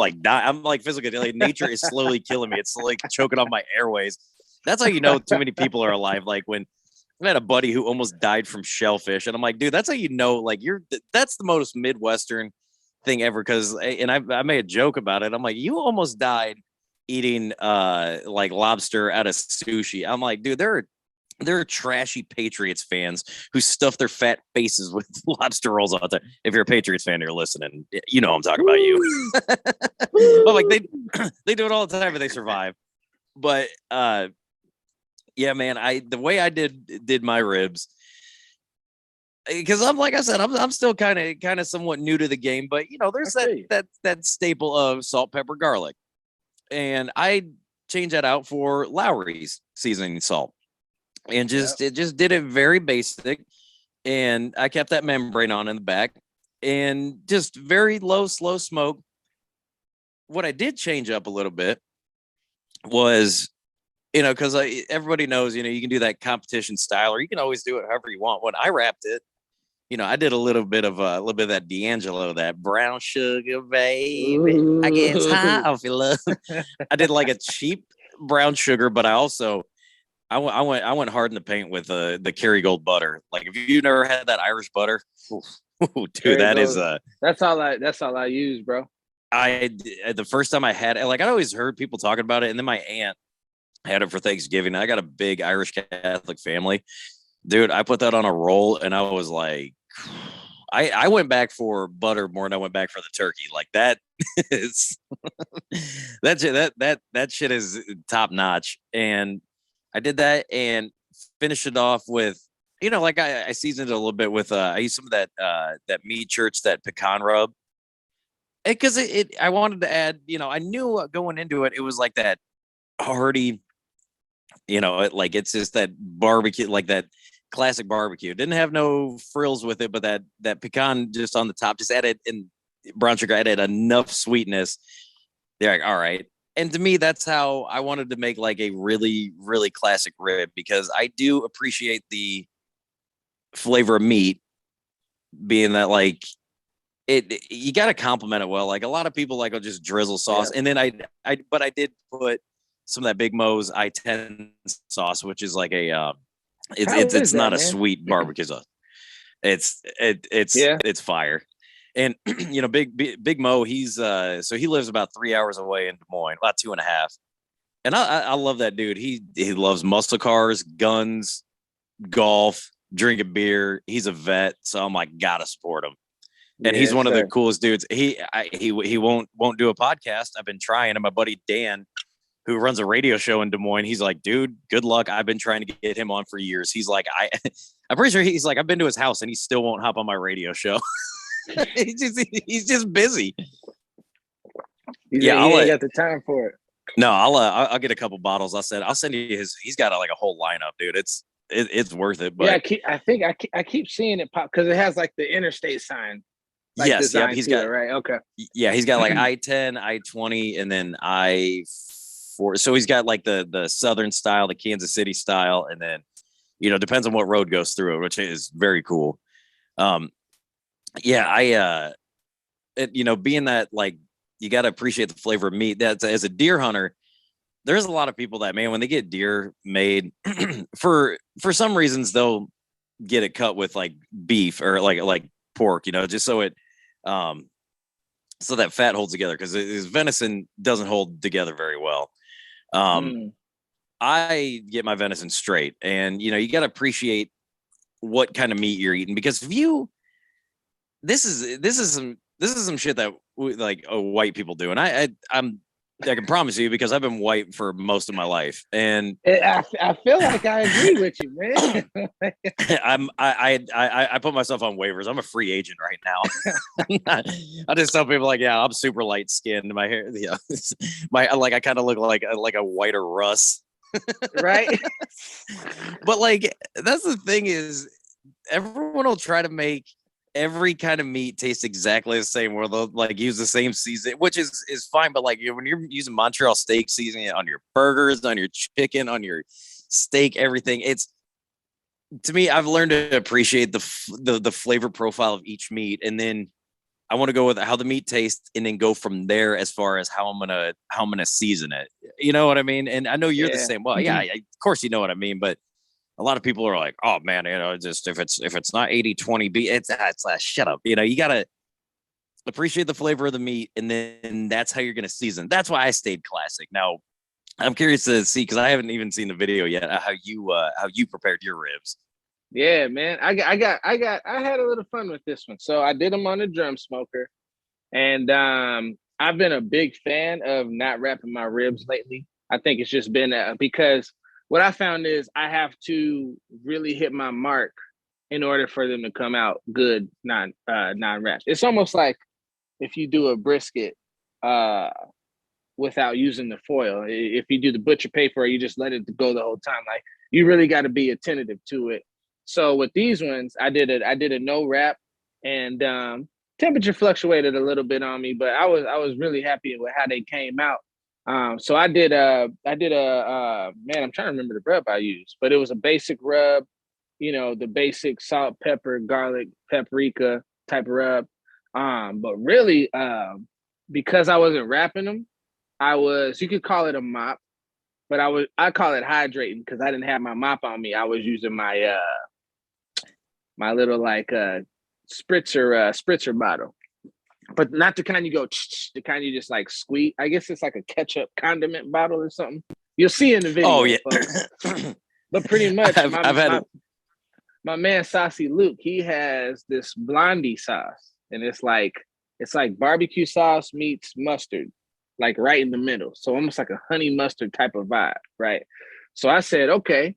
like physically, like nature is slowly killing me. It's like choking off my airways. That's how you know too many people are alive. Like when I had a buddy who almost died from shellfish, and I'm like, dude, that's how you know, like that's the most Midwestern thing ever. Cause, and I made a joke about it. I'm like, you almost died eating like lobster out of sushi. I'm like, dude, there are trashy Patriots fans who stuff their fat faces with lobster rolls all the time. If you're a Patriots fan, you're listening, you know I'm talking about you. But like they do it all the time, but they survive. But yeah, man, the way I did my ribs, because I'm like I said, I'm still kind of somewhat new to the game, but you know, there's that staple of salt, pepper, garlic, and I changed that out for Lowry's seasoning salt, and it just did it very basic, and I kept that membrane on in the back, and just very low, slow smoke. What I did change up a little bit was, you know, because everybody knows, you know, you can do that competition style, or you can always do it however you want. When I wrapped it, you know, I did a little bit of that D'Angelo, that brown sugar, baby. Ooh. I get high off your love. I did like a cheap brown sugar, but I also I went hard in the paint with the Kerrygold butter. Like if you never had that Irish butter, ooh, dude, that is that's all I use, bro. The first time I had it, like I'd always heard people talking about it, and then my aunt had it for Thanksgiving. I got a big Irish Catholic family. Dude, I put that on a roll, and I was like, I went back for butter more than I went back for the turkey. Like that is that shit is top notch. And I did that and finished it off with, you know, like I seasoned it a little bit with I used some of that meat church, that pecan rub. Because I wanted to add, you know, I knew going into it was like that hearty, you know, it's just that barbecue, like that classic barbecue. It didn't have no frills with it, but that pecan just on the top just added, in brown sugar added enough sweetness. They're like, all right. And to me, that's how I wanted to make like a really, really classic rib, because I do appreciate the flavor of meat, being that like you got to compliment it well. Like a lot of people like will just drizzle sauce, and then I did put some of that Big Mo's I-10 sauce, which is like a it's not a sweet barbecue sauce. It's fire. And you know, Big Mo, he's so he lives about 3 hours away in Des Moines, about 2.5. And I love that dude. He loves muscle cars, guns, golf, drinking beer. He's a vet, so I'm like, gotta support him. And he's one of the coolest dudes. He won't do a podcast. I've been trying. And my buddy Dan, who runs a radio show in Des Moines, he's like, dude, good luck. I've been trying to get him on for years. He's like, I'm pretty sure he's like, I've been to his house and he still won't hop on my radio show. he's just busy. He ain't got the time for it. No, I'll get a couple bottles. I'll send you his. He's got like a whole lineup, dude. It's worth it. But yeah, I keep seeing it pop because it has like the interstate sign. Like yes, yeah, he's got it, right. Okay. Yeah, he's got like I-10, I-20, and then I-4. So he's got like the southern style, the Kansas City style, and then, you know, depends on what road goes through it, which is very cool. Yeah, you know, being that like you got to appreciate the flavor of meat. That's, as a deer hunter, there's a lot of people that, man, when they get deer made, for some reasons they'll get it cut with like beef or like pork, you know, just so it so that fat holds together, because venison doesn't hold together very well. I get my venison straight, and you know, you got to appreciate what kind of meat you're eating, because if you this is some shit that like white people do, and I'm I can promise you, because I've been white for most of my life, and I feel like I agree with you, man. I put myself on waivers. I'm a free agent right now. I just tell people like, yeah, I'm super light skinned. My hair, yeah, I kind of look like a whiter Russ, Right? But like, that's the thing is, everyone will try to make every kind of meat tastes exactly the same, where they'll like use the same season, which is fine. But like, when you're using Montreal steak seasoning on your burgers, on your chicken, on your steak, everything, it's, to me, I've learned to appreciate the flavor profile of each meat, and then I want to go with how the meat tastes, and then go from there as far as how I'm gonna season it. You know what I mean? And I know you're the Yeah. same. Well, yeah, of course you know what I mean, but a lot of people are like, oh man, just if it's not 80-20 B, it's shut up. You gotta appreciate the flavor of the meat, and then that's how you're gonna season. That's why I stayed classic. Now, I'm curious to see, because I haven't even seen the video yet, how you prepared your ribs. Yeah, man. I had a little fun with this one. So I did them on a drum smoker, and I've been a big fan of not wrapping my ribs lately. I think it's just been because what I found is I have to really hit my mark in order for them to come out good, non-wrapped. It's almost like if you do a brisket without using the foil. If you do the butcher paper, or you just let it go the whole time, like, you really got to be attentive to it. So with these ones, I did a no wrap, and temperature fluctuated a little bit on me, but I was really happy with how they came out. So I did a man, I'm trying to remember the rub I used, but it was a basic rub, the basic salt, pepper, garlic, paprika type of rub. But really, because I wasn't wrapping them, you could call it a mop, but I call it hydrating, because I didn't have my mop on me. I was using my my little like spritzer bottle, but not the kind you go, the kind you just like squeeze. I guess it's like a ketchup condiment bottle or something. You'll see in the video. Oh yeah. But pretty much, I've had my man Saucy Luke, he has this blondie sauce, and it's like barbecue sauce meets mustard, like right in the middle. So almost like a honey mustard type of vibe, right? So I said, okay,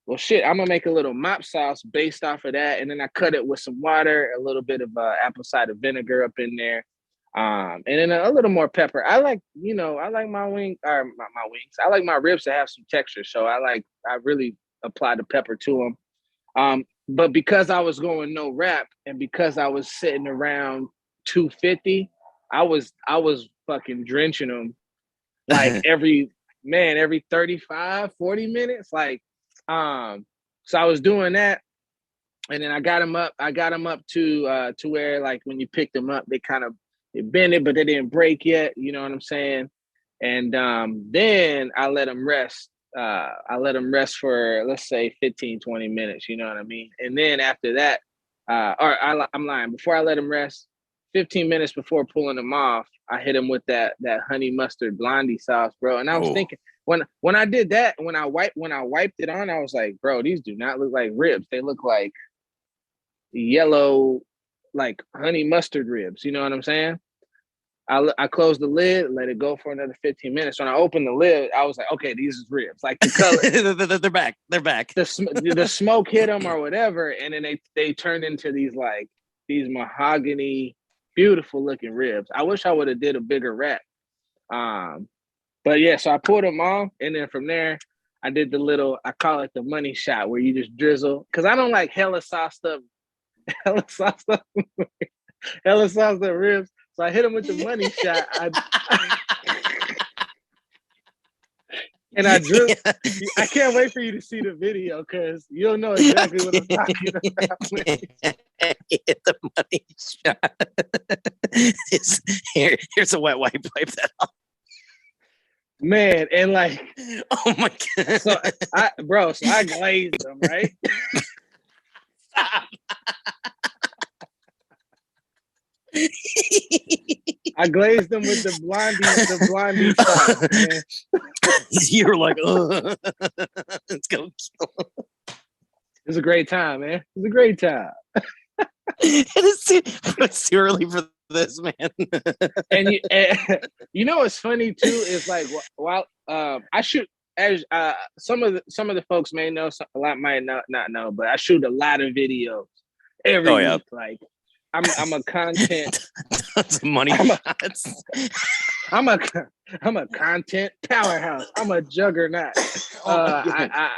well, shit, I'm gonna make a little mop sauce based off of that, and then I cut it with some water, a little bit of apple cider vinegar up in there, and then a little more pepper. I like my wings. I like my ribs to have some texture, so I really apply the pepper to them. But because I was going no wrap, and because I was sitting around 250, I was fucking drenching them like every 35, 40 minutes, like. So I was doing that, and then I got them up to where, like, when you pick them up, they bended, but they didn't break yet. You know what I'm saying? And then I let them rest. For, let's say, 15, 20 minutes. You know what I mean? And then after that, I'm lying. Before I let them rest, 15 minutes before pulling them off, I hit them with that honey mustard blondie sauce, bro. And I was thinking, when I did that, when I wiped it on, I was like, bro, these do not look like ribs. They look like yellow, like honey mustard ribs. You know what I'm saying? I closed the lid, let it go for another 15 minutes. When I opened the lid, I was like, okay, these is ribs. Like, the color, they're back. They're back. The smoke hit them or whatever, and then they turned into these mahogany, beautiful looking ribs. I wish I would have did a bigger wrap. But yeah, so I pulled them off, and then from there, I did I call it the money shot, where you just drizzle, because I don't like hella sauced up ribs. So I hit them with the money shot. And I drizzle. I can't wait for you to see the video, because you'll know exactly what I'm talking about. Hit the money shot. Here's a wet wipe. Wipe that off. Man, and like, oh my god! So I glazed them, right? Stop. I glazed them with the blondie sauce, man. You were like, oh, let's go kill him. It was a great time, man. It was a great time. It's too early for this, man. And you know what's funny too is like while I shoot as some of the folks may know, a lot might not know, but I shoot a lot of videos every week. Like I'm a content. Tons of money shots. I'm a content powerhouse. I'm a juggernaut. I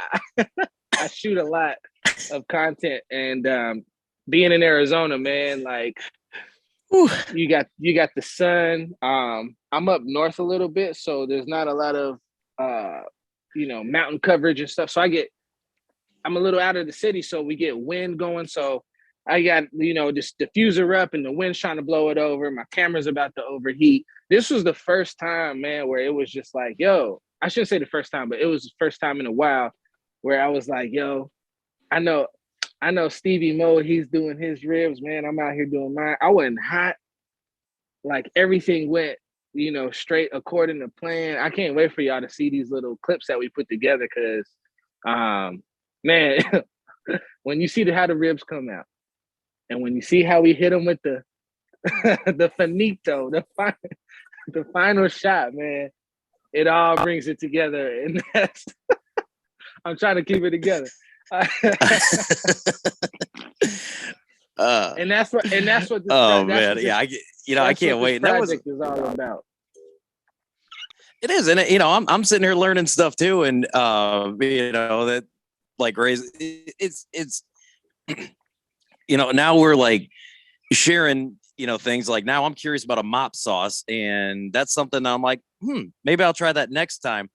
shoot a lot of content, and being in Arizona, man, like you got the sun. I'm up north a little bit, so there's not a lot of mountain coverage and stuff. So I'm a little out of the city, so we get wind going. So I got, this diffuser up and the wind's trying to blow it over. My camera's about to overheat. This was the first time, man, where it was just like, yo, I shouldn't say the first time, but it was the first time in a while where I was like, yo, I know Stevie Mo, he's doing his ribs, man. I'm out here doing mine. I wasn't hot. Like everything went, straight according to plan. I can't wait for y'all to see these little clips that we put together because, man, when you see how the ribs come out, and when you see how we hit them with the the finito, the final shot, man, it all brings it together. And that's I'm trying to keep it together. And that's what this I can't wait. That project is all about. It is, and I'm sitting here learning stuff too, and that like raise it's now we're like sharing things. Like now I'm curious about a mop sauce, and that's something I'm like, maybe I'll try that next time.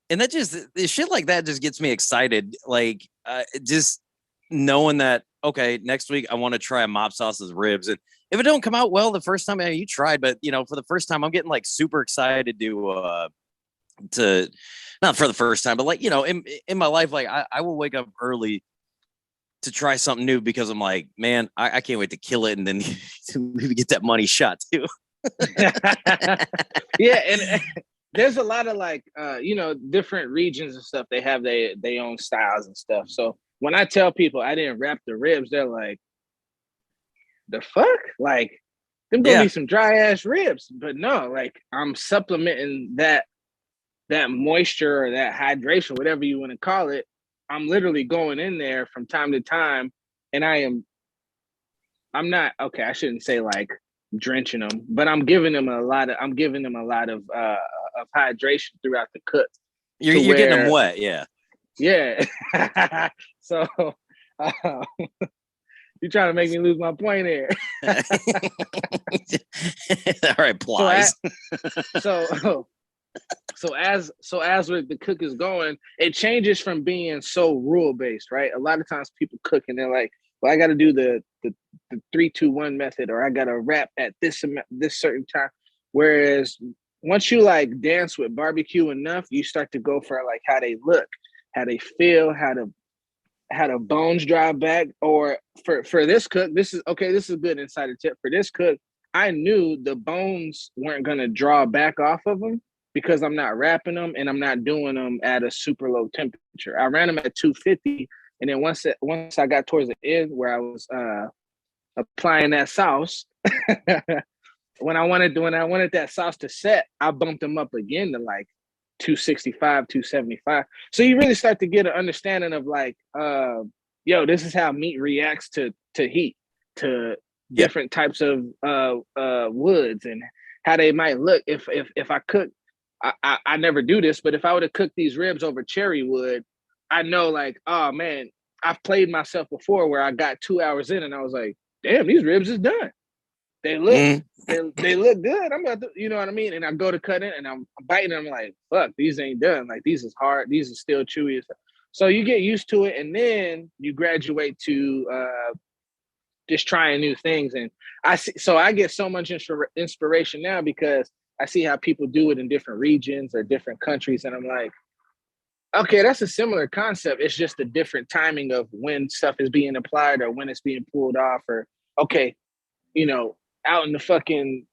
And that just shit like that just gets me excited. Like just knowing that, okay, next week I want to try a mop sauce's ribs. And if it don't come out well the first time, you tried, but for the first time, I'm getting like super excited to not for the first time, but like, in my life, like I will wake up early to try something new because I'm like, man, I can't wait to kill it and then maybe get that money shot too. Yeah, and there's a lot of like different regions and stuff. They have their own styles and stuff. So when I tell people I didn't wrap the ribs, they're like, the fuck? Like, them gonna be some dry ass ribs. But no, like I'm supplementing that moisture or that hydration, whatever you want to call it. I'm literally going in there from time to time, and I shouldn't say like drenching them, but I'm giving them a lot of hydration throughout the cook. You're getting them wet, yeah. So you're trying to make me lose my point here. All right, plies. So as with the cook is going, it changes from being so rule based, right? A lot of times people cook and they're like, well, I got to do the 3-2-1 method, or I got to wrap at this certain time. Whereas once you like dance with barbecue enough, you start to go for like how they look, how they feel, how the bones drive back. Or for this cook, this is a good insider tip. For this cook, I knew the bones weren't going to draw back off of them because I'm not wrapping them and I'm not doing them at a super low temperature. I ran them at 250, and then once I got towards the end where I was applying that sauce, when I wanted that sauce to set, I bumped them up again to like 265, 275. So you really start to get an understanding of like, this is how meat reacts to heat, to different types of woods, and how they might look. If I cook, I never do this, but if I would have cooked these ribs over cherry wood, I know like, oh man, I've played myself before where I got 2 hours in and I was like, damn, these ribs is done. They look they look good. I'm about to, you know what I mean? And I go to cut it and I'm biting them like, fuck, these ain't done. Like these is hard. These are still chewy. So you get used to it, and then you graduate to just trying new things. And I get so much inspiration now because I see how people do it in different regions or different countries. And I'm like, okay, that's a similar concept. It's just a different timing of when stuff is being applied or when it's being pulled off. Or, okay, out in the fucking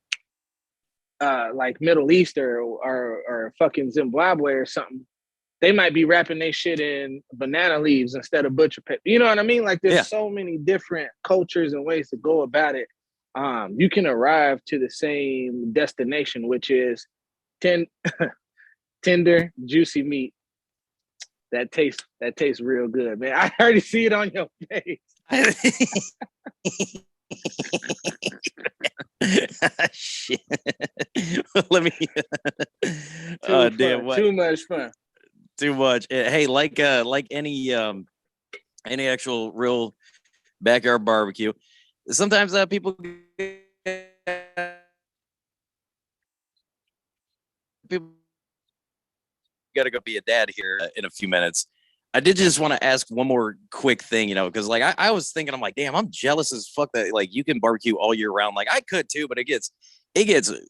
like Middle East or fucking Zimbabwe or something, they might be wrapping their shit in banana leaves instead of butcher paper. You know what I mean? Like there's so many different cultures and ways to go about it. you can arrive to the same destination, which is tender, juicy meat that tastes real good, man. I already see it on your face. Shit. Let me. Too much fun. Too much. Hey, like any actual real backyard barbecue, sometimes people got to go be a dad here in a few minutes. I did just want to ask one more quick thing, because like I was thinking, I'm like, damn, I'm jealous as fuck that like you can barbecue all year round. Like I could too, but it gets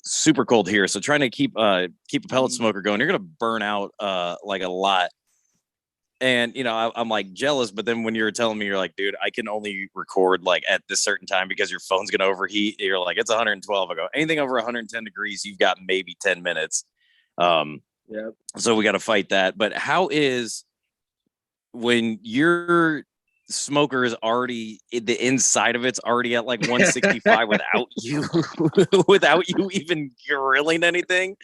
super cold here. So trying to keep a pellet smoker going, you're gonna burn out like a lot. And I'm like jealous, but then when you're telling me, you're like, dude, I can only record like at this certain time because your phone's gonna overheat. You're like, it's 112. I go, anything over 110 degrees, you've got maybe 10 minutes. Yep. So we got to fight that. But how is when your smoker is already the inside of it's already at like 165 without you even grilling anything?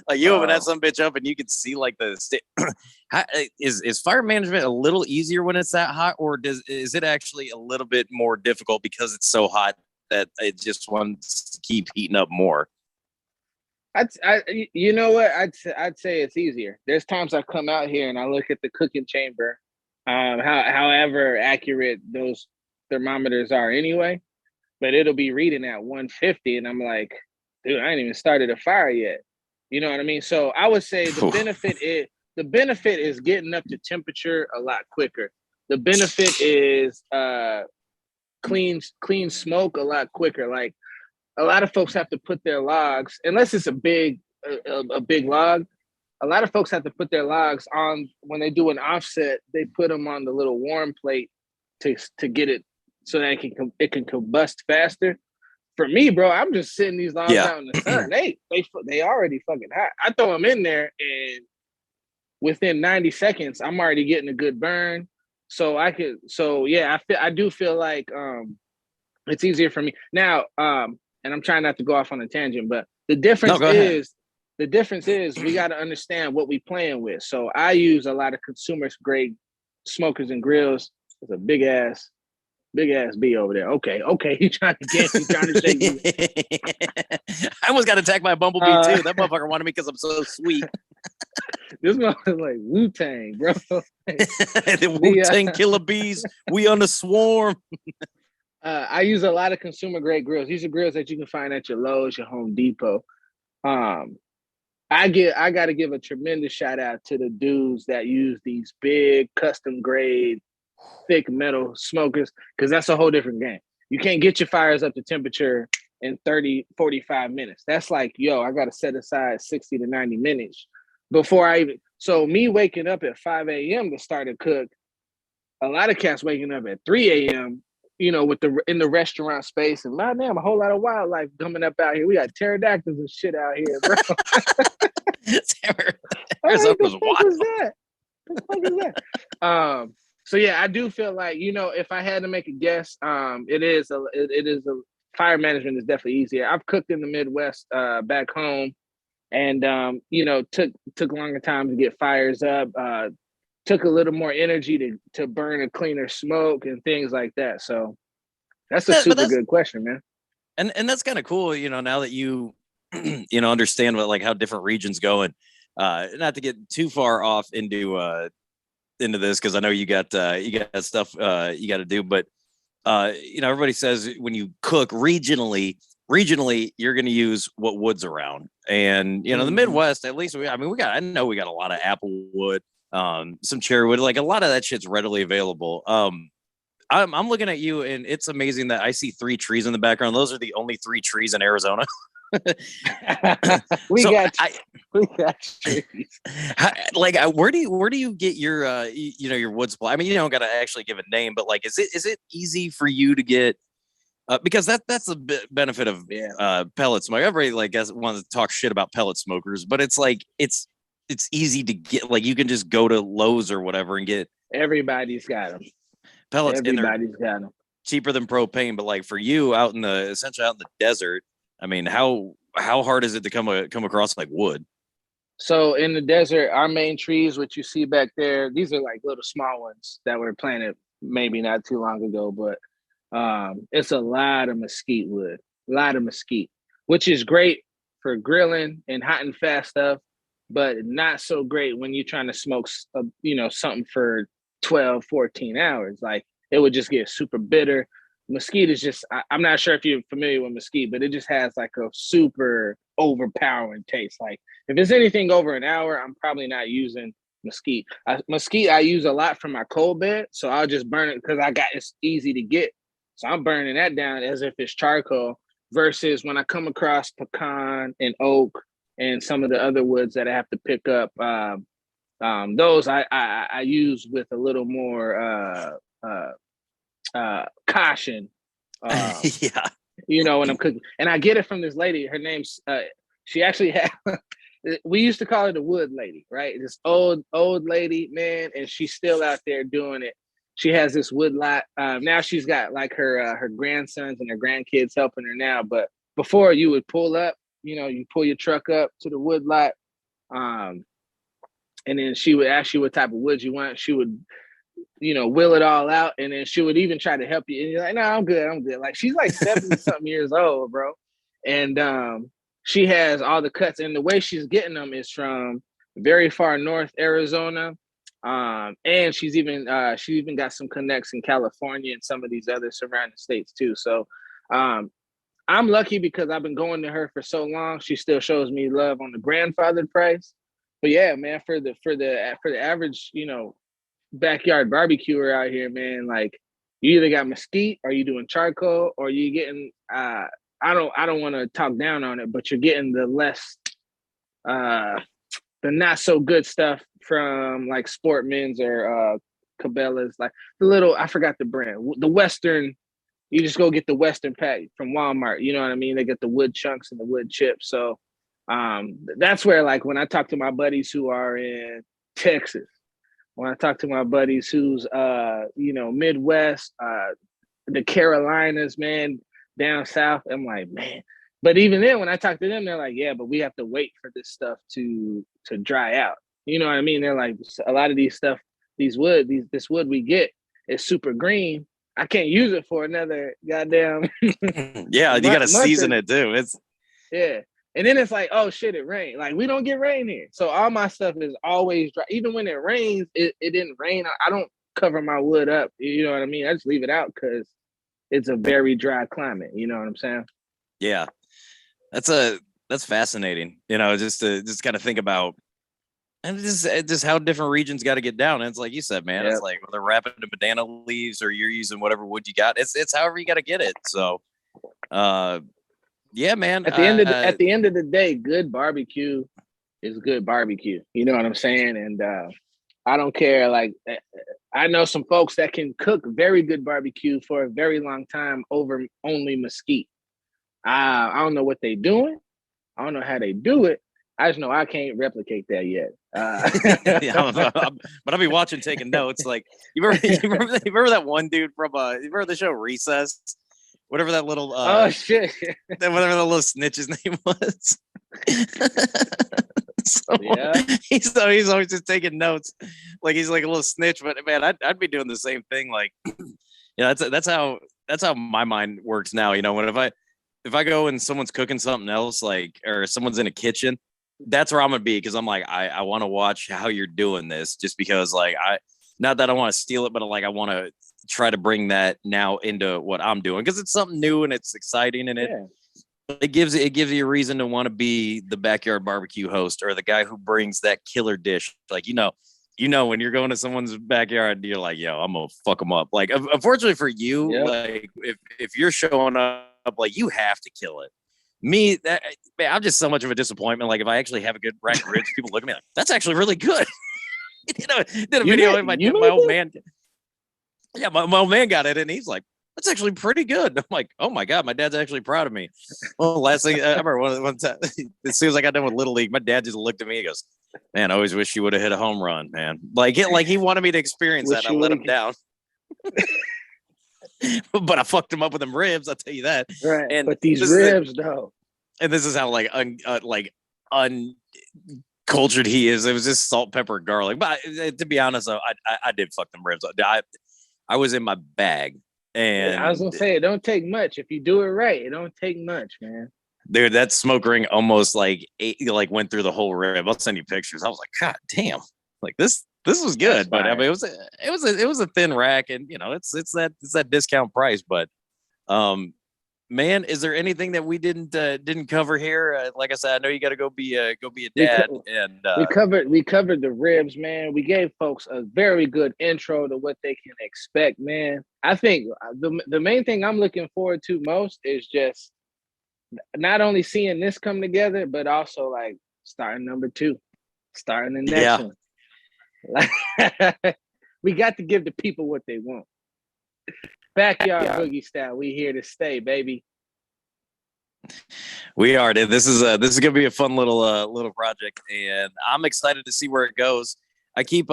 Like you open that some bitch up and you can see like the is fire management a little easier when it's that hot, or is it actually a little bit more difficult because it's so hot that it just wants to keep heating up more? You know what? I'd say it's easier. There's times I come out here and I look at the cooking chamber, however accurate those thermometers are anyway, but it'll be reading at 150, and I'm like, dude, I ain't even started a fire yet. You know what I mean? So I would say the benefit is getting up to temperature a lot quicker. The benefit is clean smoke a lot quicker. Like, a lot of folks have to put their logs, unless it's a big log. A lot of folks have to put their logs on when they do an offset. They put them on the little warm plate to get it so that it can combust faster. For me, bro, I'm just sitting these logs out in the sun. They already fucking hot. I throw them in there, and within 90 seconds, I'm already getting a good burn. So I do feel like it's easier for me now. And I'm trying not to go off on a tangent, but the difference is we got to understand what we playing with. So I use a lot of consumer grade smokers and grills. There's a big ass B over there. Okay. He's trying to shake me. I almost got attacked by a bumblebee too. That motherfucker wanted me because I'm so sweet. This motherfucker's like Wu-Tang, bro. The Wu-Tang killer bees. We on the swarm. I use a lot of consumer grade grills. These are grills that you can find at your Lowe's, your Home Depot. I got to give a tremendous shout out to the dudes that use these big custom grade thick metal smokers, because that's a whole different game. You can't get your fires up to temperature in 30-45 minutes. That's like, I got to set aside 60 to 90 minutes before so me waking up at 5 a.m. to start a cook, a lot of cats waking up at 3 a.m. in the restaurant space, and damn, a whole lot of wildlife coming up out here. We got pterodactyls and shit out here, bro. Arizona's wild. The fuck is that? So yeah, I do feel like, if I had to make a guess, it is a fire management is definitely easier. I've cooked in the Midwest back home, and took longer time to get fires up. Took a little more energy to burn a cleaner smoke and things like that. So that's a super good question, man. And that's kind of cool, now that you understand what how different regions go, and not to get too far off into this, because I know you got stuff you got to do, but everybody says when you cook regionally you're going to use what wood's around, and the Midwest, at least we got a lot of apple wood, some cherry wood, like a lot of that shit's readily available. I'm looking at you, and it's amazing that I see 3 trees in the background. Those are the only 3 trees in Arizona. we got trees. Where do you get your your wood supply? I mean, you don't got to actually give a name, but is it easy for you to get? Because that's the benefit of pellet smoke. Everybody wants to talk shit about pellet smokers, but it's it's easy to get. You can just go to Lowe's or whatever and get. Everybody's got them. Pellets. Everybody's got them. cheaper than propane, but like for you essentially out in the desert, I mean, how hard is it to come across like wood? So in the desert, our main trees, what you see back there, these are like little small ones that were planted maybe not too long ago, but it's a lot of mesquite wood, a lot of mesquite, which is great for grilling and hot and fast stuff, but not so great when you're trying to smoke, something for 12, 14 hours. Like it would just get super bitter. Mesquite is just, I'm not sure if you're familiar with mesquite, but it just has like a super overpowering taste. Like if it's anything over an hour, I'm probably not using mesquite. Mesquite I use a lot for my cold bed, so I'll just burn it because it's easy to get. So I'm burning that down as if it's charcoal. Versus when I come across pecan and oak and some of the other woods that I have to pick up, those I use with a little more caution. Yeah. When I'm cooking, and I get it from this lady. Her name's she actually had. We used to call her the wood lady, right? This old lady, man, and she's still out there doing it. She has this wood lot. Now she's got like her grandsons and her grandkids helping her now. But before you would pull up, you pull your truck up to the wood lot, and then she would ask you what type of wood you want. She would, will it all out, and then she would even try to help you. And you're like, no, I'm good. Like she's like 70 something years old, bro, and she has all the cuts, and the way she's getting them is from very far north Arizona. And she's even got some connects in California and some of these other surrounding states too. So I'm lucky because I've been going to her for so long. She still shows me love on the grandfathered price. But yeah, man, for the average, backyard barbecuer out here, man, like you either got mesquite or you doing charcoal or you getting I don't want to talk down on it, but you're getting the less the not so good stuff from like Sportman's or Cabela's, like the little, I forgot the brand, the Western. You just go get the Western pack from Walmart. You know what I mean? They get the wood chunks and the wood chips. So that's where, like, when I talk to my buddies who are in Texas, when I talk to my buddies who's Midwest, the Carolinas, man, down south, I'm like, man. But even then, when I talk to them, they're like, yeah, but we have to wait for this stuff to dry out. You know what I mean? They're like, a lot of this wood we get is super green. I can't use it for another goddamn yeah, you got to season it too. Yeah. And then it's like, oh shit, it rained. Like, we don't get rain here. So all my stuff is always dry. Even when it rains, it didn't rain. I don't cover my wood up. You know what I mean? I just leave it out because it's a very dry climate. You know what I'm saying? Yeah. That's fascinating. Just to kind of think about, and just how different regions got to get down. And it's like you said, man, It's like they're wrapping the banana leaves or you're using whatever wood you got. It's however you got to get it. So, yeah, man. At the end of the day, good barbecue is good barbecue. You know what I'm saying? And I don't care. Like, I know some folks that can cook very good barbecue for a very long time over only mesquite. I don't know what they doing. I don't know how they do it. I just know I can't replicate that yet. But I'll be watching, taking notes. Like, you remember that one dude from you remember the show Recess? Whatever that little oh shit, whatever the little snitch's name was. He's always just taking notes, like he's like a little snitch. But man, I'd be doing the same thing. Like, that's how my mind works now. When if I go and someone's cooking something else, like, or someone's in a kitchen, that's where I'm gonna be, because I'm like, I want to watch how you're doing this, just because, like, not that I want to steal it, but like I want to try to bring that now into what I'm doing, because it's something new and it's exciting, and it gives you a reason to want to be the backyard barbecue host or the guy who brings that killer dish. Like, when you're going to someone's backyard, you're like, yo, I'm gonna fuck them up. Like, unfortunately for you, like if you're showing up, like, you have to kill it. Me, man, I'm just so much of a disappointment. Like, if I actually have a good rack of ribs, people look at me like, that's actually really good. Did a video with my old man. Yeah, my old man got it, and he's like, that's actually pretty good. I'm like, oh my God, my dad's actually proud of me. Well, last thing I remember, one time, as soon as I got done with Little League, my dad just looked at me. He goes, man, I always wish you would have hit a home run, man. Like he wanted me to experience that. I let him down. but I fucked him up with them ribs. I'll tell you that. Right. And But these this is ribs, though. and this is how like uncultured he is. It was just salt, pepper, garlic. But to be honest, though, I did fuck them ribs. I was in my bag, and I was gonna say it don't take much if you do it right. It don't take much, man. dude, that smoke ring almost like went through the whole rib. I'll send you pictures. I was like, God damn, like this was good, but I mean, it was a thin rack, and you know, it's that discount price. But man, is there anything that we didn't cover here? Like I said, I know you got to go be a dad, and we covered the ribs, man. We gave folks a very good intro to what they can expect, man. I think the main thing I'm looking forward to most is just not only seeing this come together, but also like starting number 2, starting the next one. Like, we got to give the people what they want. Backyard boogie style. We here to stay, baby. We are, dude. This is gonna be a fun little project, and I'm excited to see where it goes. I keep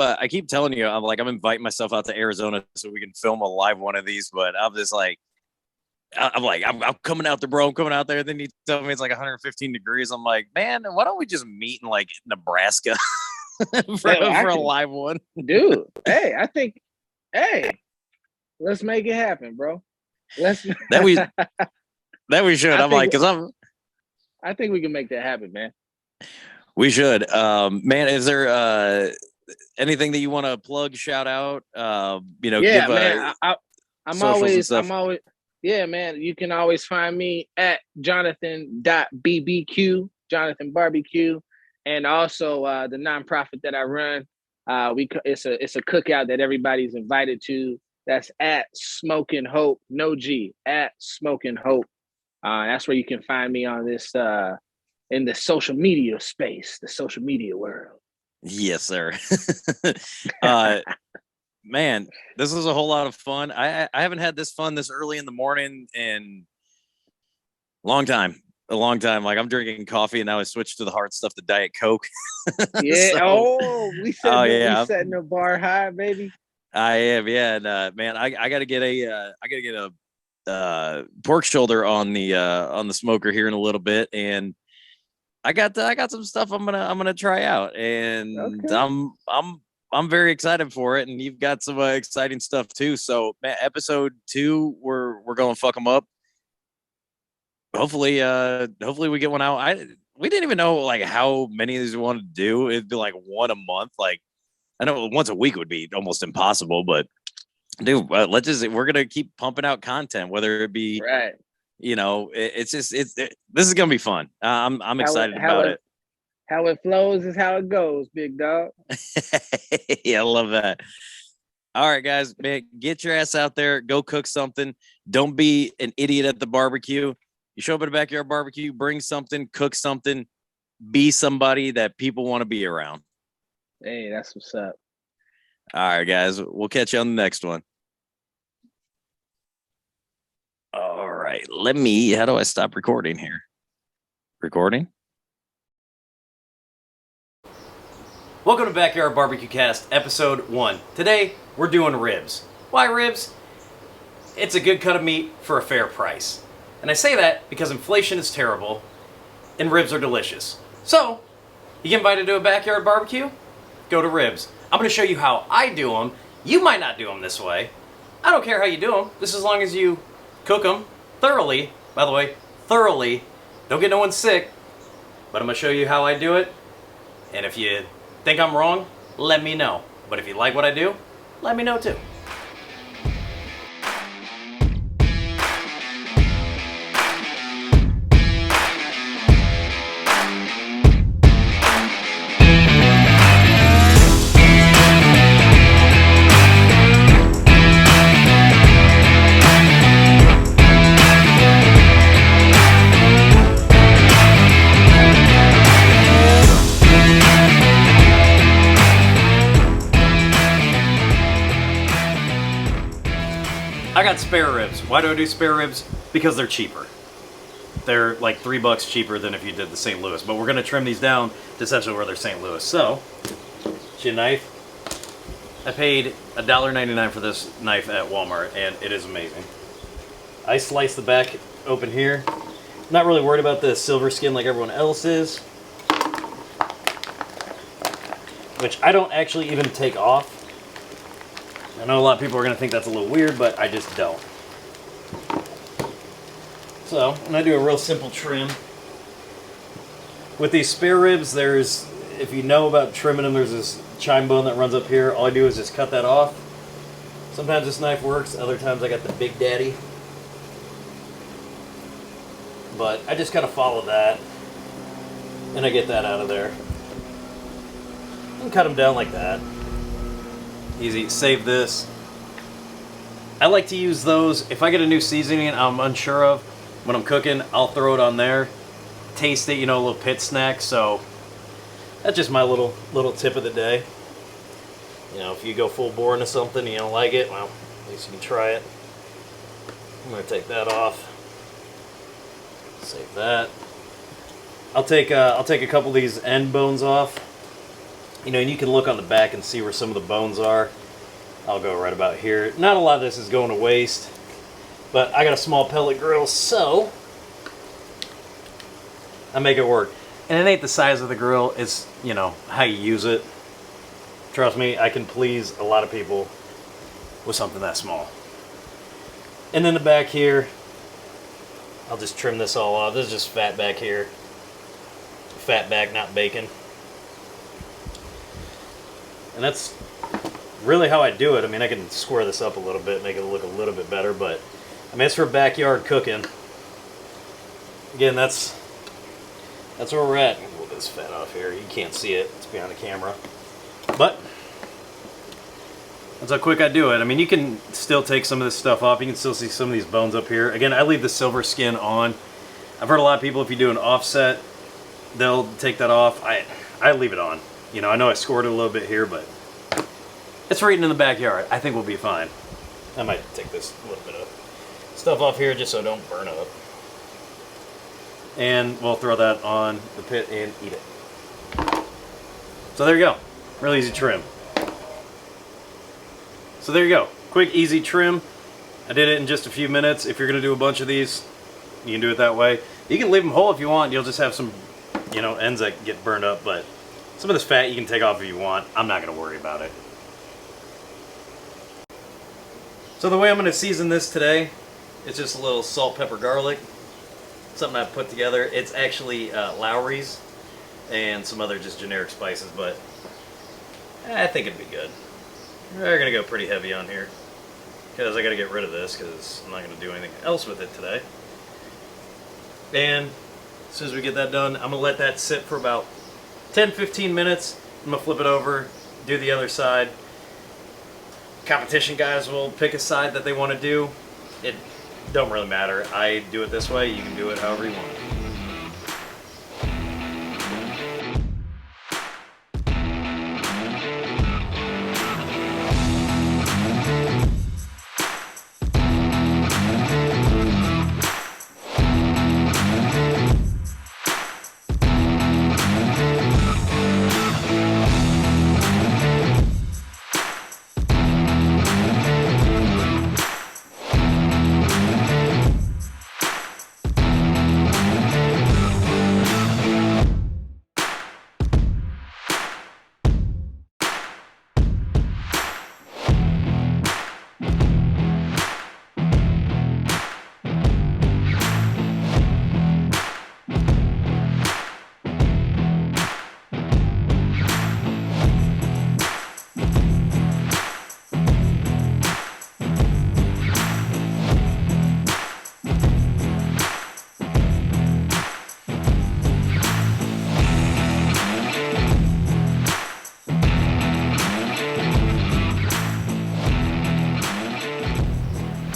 telling you, I'm inviting myself out to Arizona so we can film a live one of these, but I'm just like, I'm coming out there, bro. I'm coming out there. Then you tell me it's like 115 degrees. I'm like, man, why don't we just meet in like Nebraska for a live one, dude? Hey, I think, let's make it happen, bro. that we should. I think we can make that happen, man. We should. Man, is there anything that you want to plug, shout out? Yeah, man. I'm always, yeah, man. You can always find me at Jonathan.BBQ, Jonathan.BBQ, and also the nonprofit that I run. It's a cookout that everybody's invited to. That's at Smoking Hope, no G, at Smoking Hope. That's where you can find me on this in the social media space, the social media world. Yes, sir. Man, this was a whole lot of fun. I haven't had this fun this early in the morning in a long time. Like I'm drinking coffee and now I switched to the hard stuff, the Diet Coke. Yeah. We setting the bar high, baby. I am, yeah. And man, I gotta get a pork shoulder on the smoker here in a little bit, and I got some stuff I'm gonna try out, and okay. I'm very excited for it, and you've got some exciting stuff too. So, man, episode 2, we're gonna fuck them up. Hopefully we get one out. We didn't even know like how many of these we wanted to do. It'd be like one a month. Like I know once a week would be almost impossible, but dude, we're gonna keep pumping out content, whether it be right. You know, this is gonna be fun. I'm excited about it. How it flows is how it goes, big dog. Yeah, I love that. All right, guys, man, get your ass out there, go cook something. Don't be an idiot at the barbecue. You show up at a backyard barbecue, bring something, cook something, be somebody that people want to be around. Hey, that's what's up. All right, guys, we'll catch you on the next one. All right, how do I stop recording here? Recording? Welcome to Backyard Barbecue Cast, episode 1. Today, we're doing ribs. Why ribs? It's a good cut of meat for a fair price. And I say that because inflation is terrible and ribs are delicious. So, you get invited to a backyard barbecue? Go to ribs. I'm going to show you how I do them. You might not do them this way. I don't care how you do them, just as long as you cook them thoroughly. By the way, thoroughly. Don't get no one sick. But I'm going to show you how I do it. And if you think I'm wrong, let me know. But if you like what I do, let me know too. I got spare ribs. Why do I do spare ribs? Because they're cheaper. They're like $3 cheaper than if you did the St. Louis. But we're going to trim these down to essentially where they're St. Louis. So, get your knife. I paid $1.99 for this knife at Walmart, and it is amazing. I slice the back open here. Not really worried about the silver skin like everyone else is, which I don't actually even take off. I know a lot of people are going to think that's a little weird, but I just don't. So, I'm going to do a real simple trim. With these spare ribs, there's, if you know about trimming them, there's this chine bone that runs up here. All I do is just cut that off. Sometimes this knife works, other times I got the Big Daddy. But I just kind of follow that, and I get that out of there. And cut them down like that. Easy. Save this. I like to use those. If I get a new seasoning I'm unsure of, when I'm cooking, I'll throw it on there. Taste it, you know, a little pit snack. So that's just my little tip of the day. You know, if you go full bore into something and you don't like it, well, at least you can try it. I'm going to take that off. Save that. I'll take a couple of these end bones off. You know, and you can look on the back and see where some of the bones are. I'll go right about here. Not a lot of this is going to waste, but I got a small pellet grill, so I make it work. And it ain't the size of the grill, it's, you know, how you use it. Trust me, I can please a lot of people with something that small. And then the back here, I'll just trim this all off. This is just fat back here. Fat back, not bacon. And that's really how I do it. I mean, I can square this up a little bit, make it look a little bit better, but I mean, it's for backyard cooking. Again, that's where we're at. Move this fat off here. You can't see it. It's behind the camera. But that's how quick I do it. I mean, you can still take some of this stuff off. You can still see some of these bones up here. Again, I leave the silver skin on. I've heard a lot of people, if you do an offset, they'll take that off. I leave it on. You know, I know I scored it a little bit here, but it's right in the backyard. I think we'll be fine. I might take this little bit of stuff off here just so it don't burn up. And we'll throw that on the pit and eat it. So there you go. Real easy trim. So there you go. Quick, easy trim. I did it in just a few minutes. If you're going to do a bunch of these, you can do it that way. You can leave them whole if you want. You'll just have some, you know, ends that get burned up, but some of this fat you can take off if you want. I'm not going to worry about it. So the way I'm going to season this today, it's just a little salt, pepper, garlic. Something I put together. It's actually Lowry's and some other just generic spices, but I think it'd be good. We're going to go pretty heavy on here because I got to get rid of this because I'm not going to do anything else with it today. And as soon as we get that done, I'm going to let that sit for about 10-15 minutes. I'm going to flip it over, do the other side. Competition guys will pick a side that they want to do. It don't really matter. I do it this way. You can do it however you want.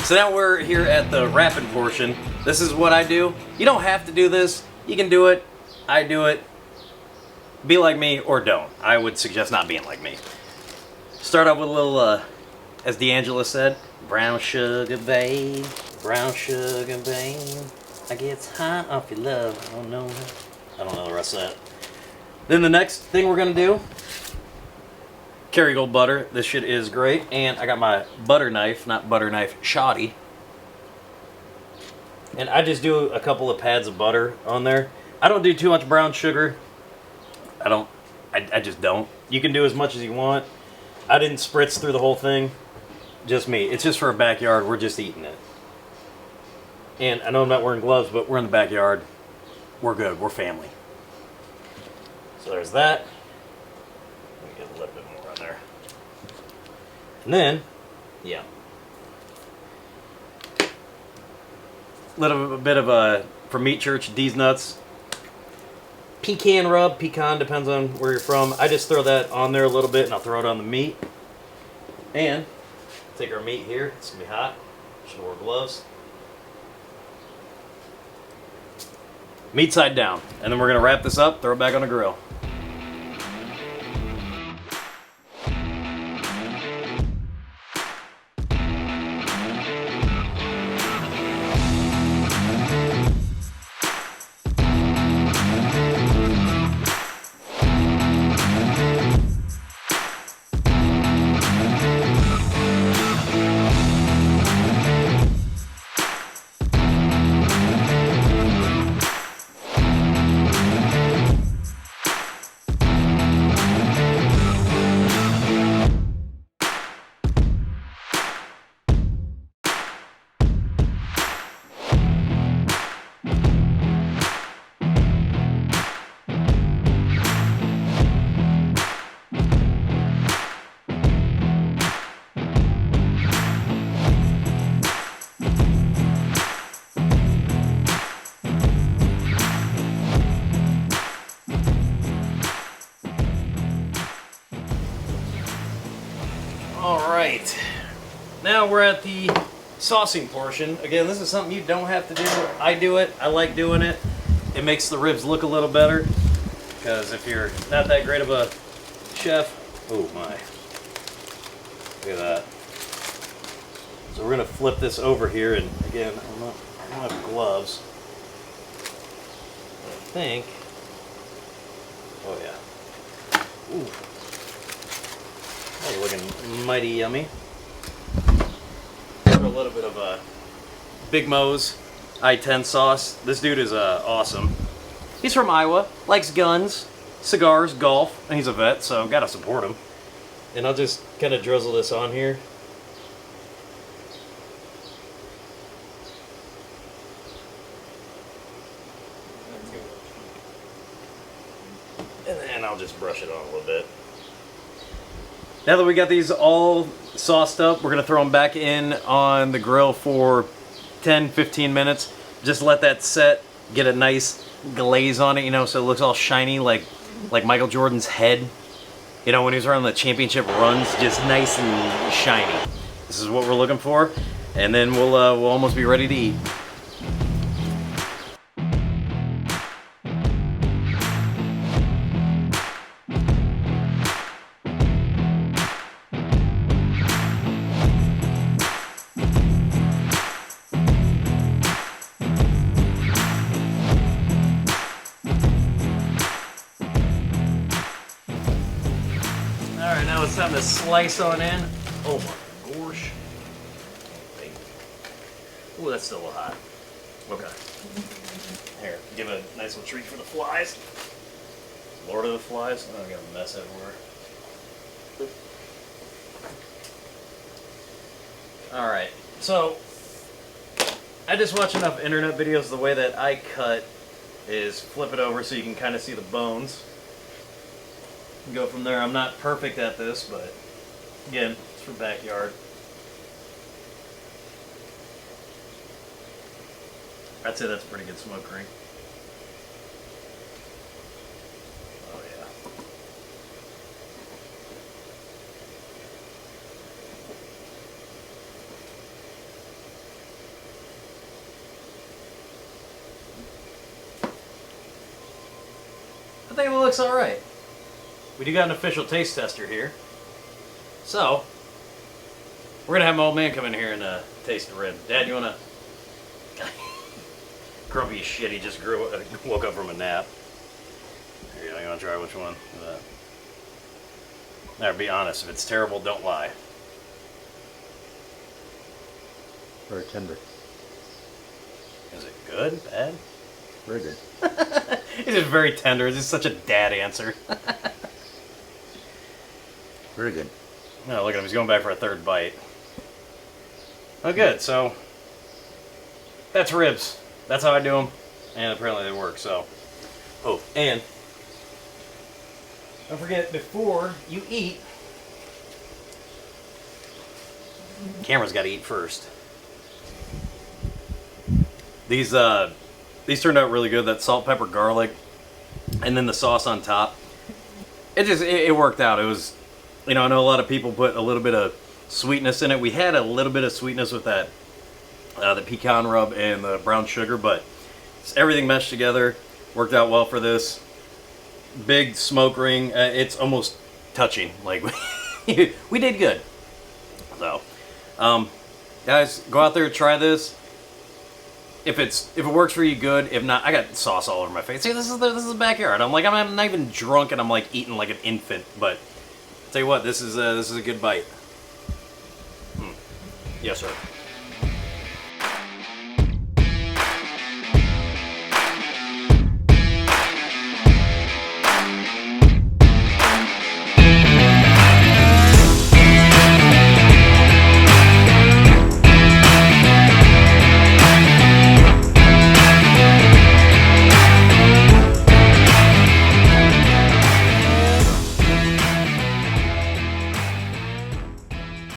So now we're here at the wrapping portion. This is what I do. You don't have to do this. You can do it. I do it. Be like me or don't. I would suggest not being like me. Start off with a little, as D'Angelo said, brown sugar, babe. Brown sugar, babe. I get high off your love. I don't know the rest of that. Then the next thing we're gonna do, Kerrygold butter. This shit is great. And I got my butter knife, not butter knife, shoddy. And I just do a couple of pads of butter on there. I don't do too much brown sugar. I just don't. You can do as much as you want. I didn't spritz through the whole thing. Just me. It's just for a backyard. We're just eating it. And I know I'm not wearing gloves, but we're in the backyard. We're good. We're family. So there's that. Let me get a little bit more on there. And then, yeah. Little bit of a, for Meat Church, D's Nuts. Pecan rub, pecan, depends on where you're from. I just throw that on there a little bit and I'll throw it on the meat. And take our meat here. It's gonna be hot. Should wear gloves. Meat side down. And then we're gonna wrap this up, throw it back on the grill. Alright, now we're at the saucing portion. Again, this is something you don't have to do. I do it. I like doing it. It makes the ribs look a little better. Because if you're not that great of a chef, oh my. Look at that. So we're going to flip this over here, and again, I don't have gloves. But I think, oh yeah. Ooh. That's looking mighty yummy. A little bit of Big Mo's I-10 sauce. This dude is awesome. He's from Iowa, likes guns, cigars, golf, and he's a vet, so gotta support him. And I'll just kind of drizzle this on here. And then I'll just brush it on a little bit. Now that we got these all sauced up, we're going to throw them back in on the grill for 10-15 minutes. Just let that set, get a nice glaze on it, you know, so it looks all shiny like Michael Jordan's head. You know, when he was running the championship runs, just nice and shiny. This is what we're looking for, and then we'll almost be ready to eat. Alright, now it's time to slice on in. Oh my gosh. Ooh, that's still a little hot. Okay. Here, give a nice little treat for the flies. Lord of the flies. Oh, I got a mess everywhere. Alright, so I just watch enough internet videos. The way that I cut is flip it over so you can kind of see the bones. Go from there. I'm not perfect at this, but again, it's for backyard. I'd say that's a pretty good smoke ring. Oh yeah. I think it looks all right. We do got an official taste tester here. So, we're going to have my old man come in here and taste the rib. Dad, you want to... Grumpy as shit, he just woke up from a nap. Here you go, you want to try which one? Now, be honest. If it's terrible, don't lie. Very tender. Is it good? Bad? Very good. It's just very tender. It's just such a dad answer. Very good. No, look at him. He's going back for a third bite. Oh, good. So, that's ribs. That's how I do them. And apparently they work, so. Oh, and don't forget, before you eat, camera's got to eat first. These turned out really good. That salt, pepper, garlic, and then the sauce on top. It worked out. It was, I know a lot of people put a little bit of sweetness in it. We had a little bit of sweetness with that, the pecan rub and the brown sugar, but everything meshed together. Worked out well for this. Big smoke ring. It's almost touching. Like we did good. So, guys, go out there, try this. If it works for you, good. If not, I got sauce all over my face. See, this is the backyard. I'm not even drunk, and I'm like eating like an infant. But I'll tell you what, this is a good bite. Yes, sir.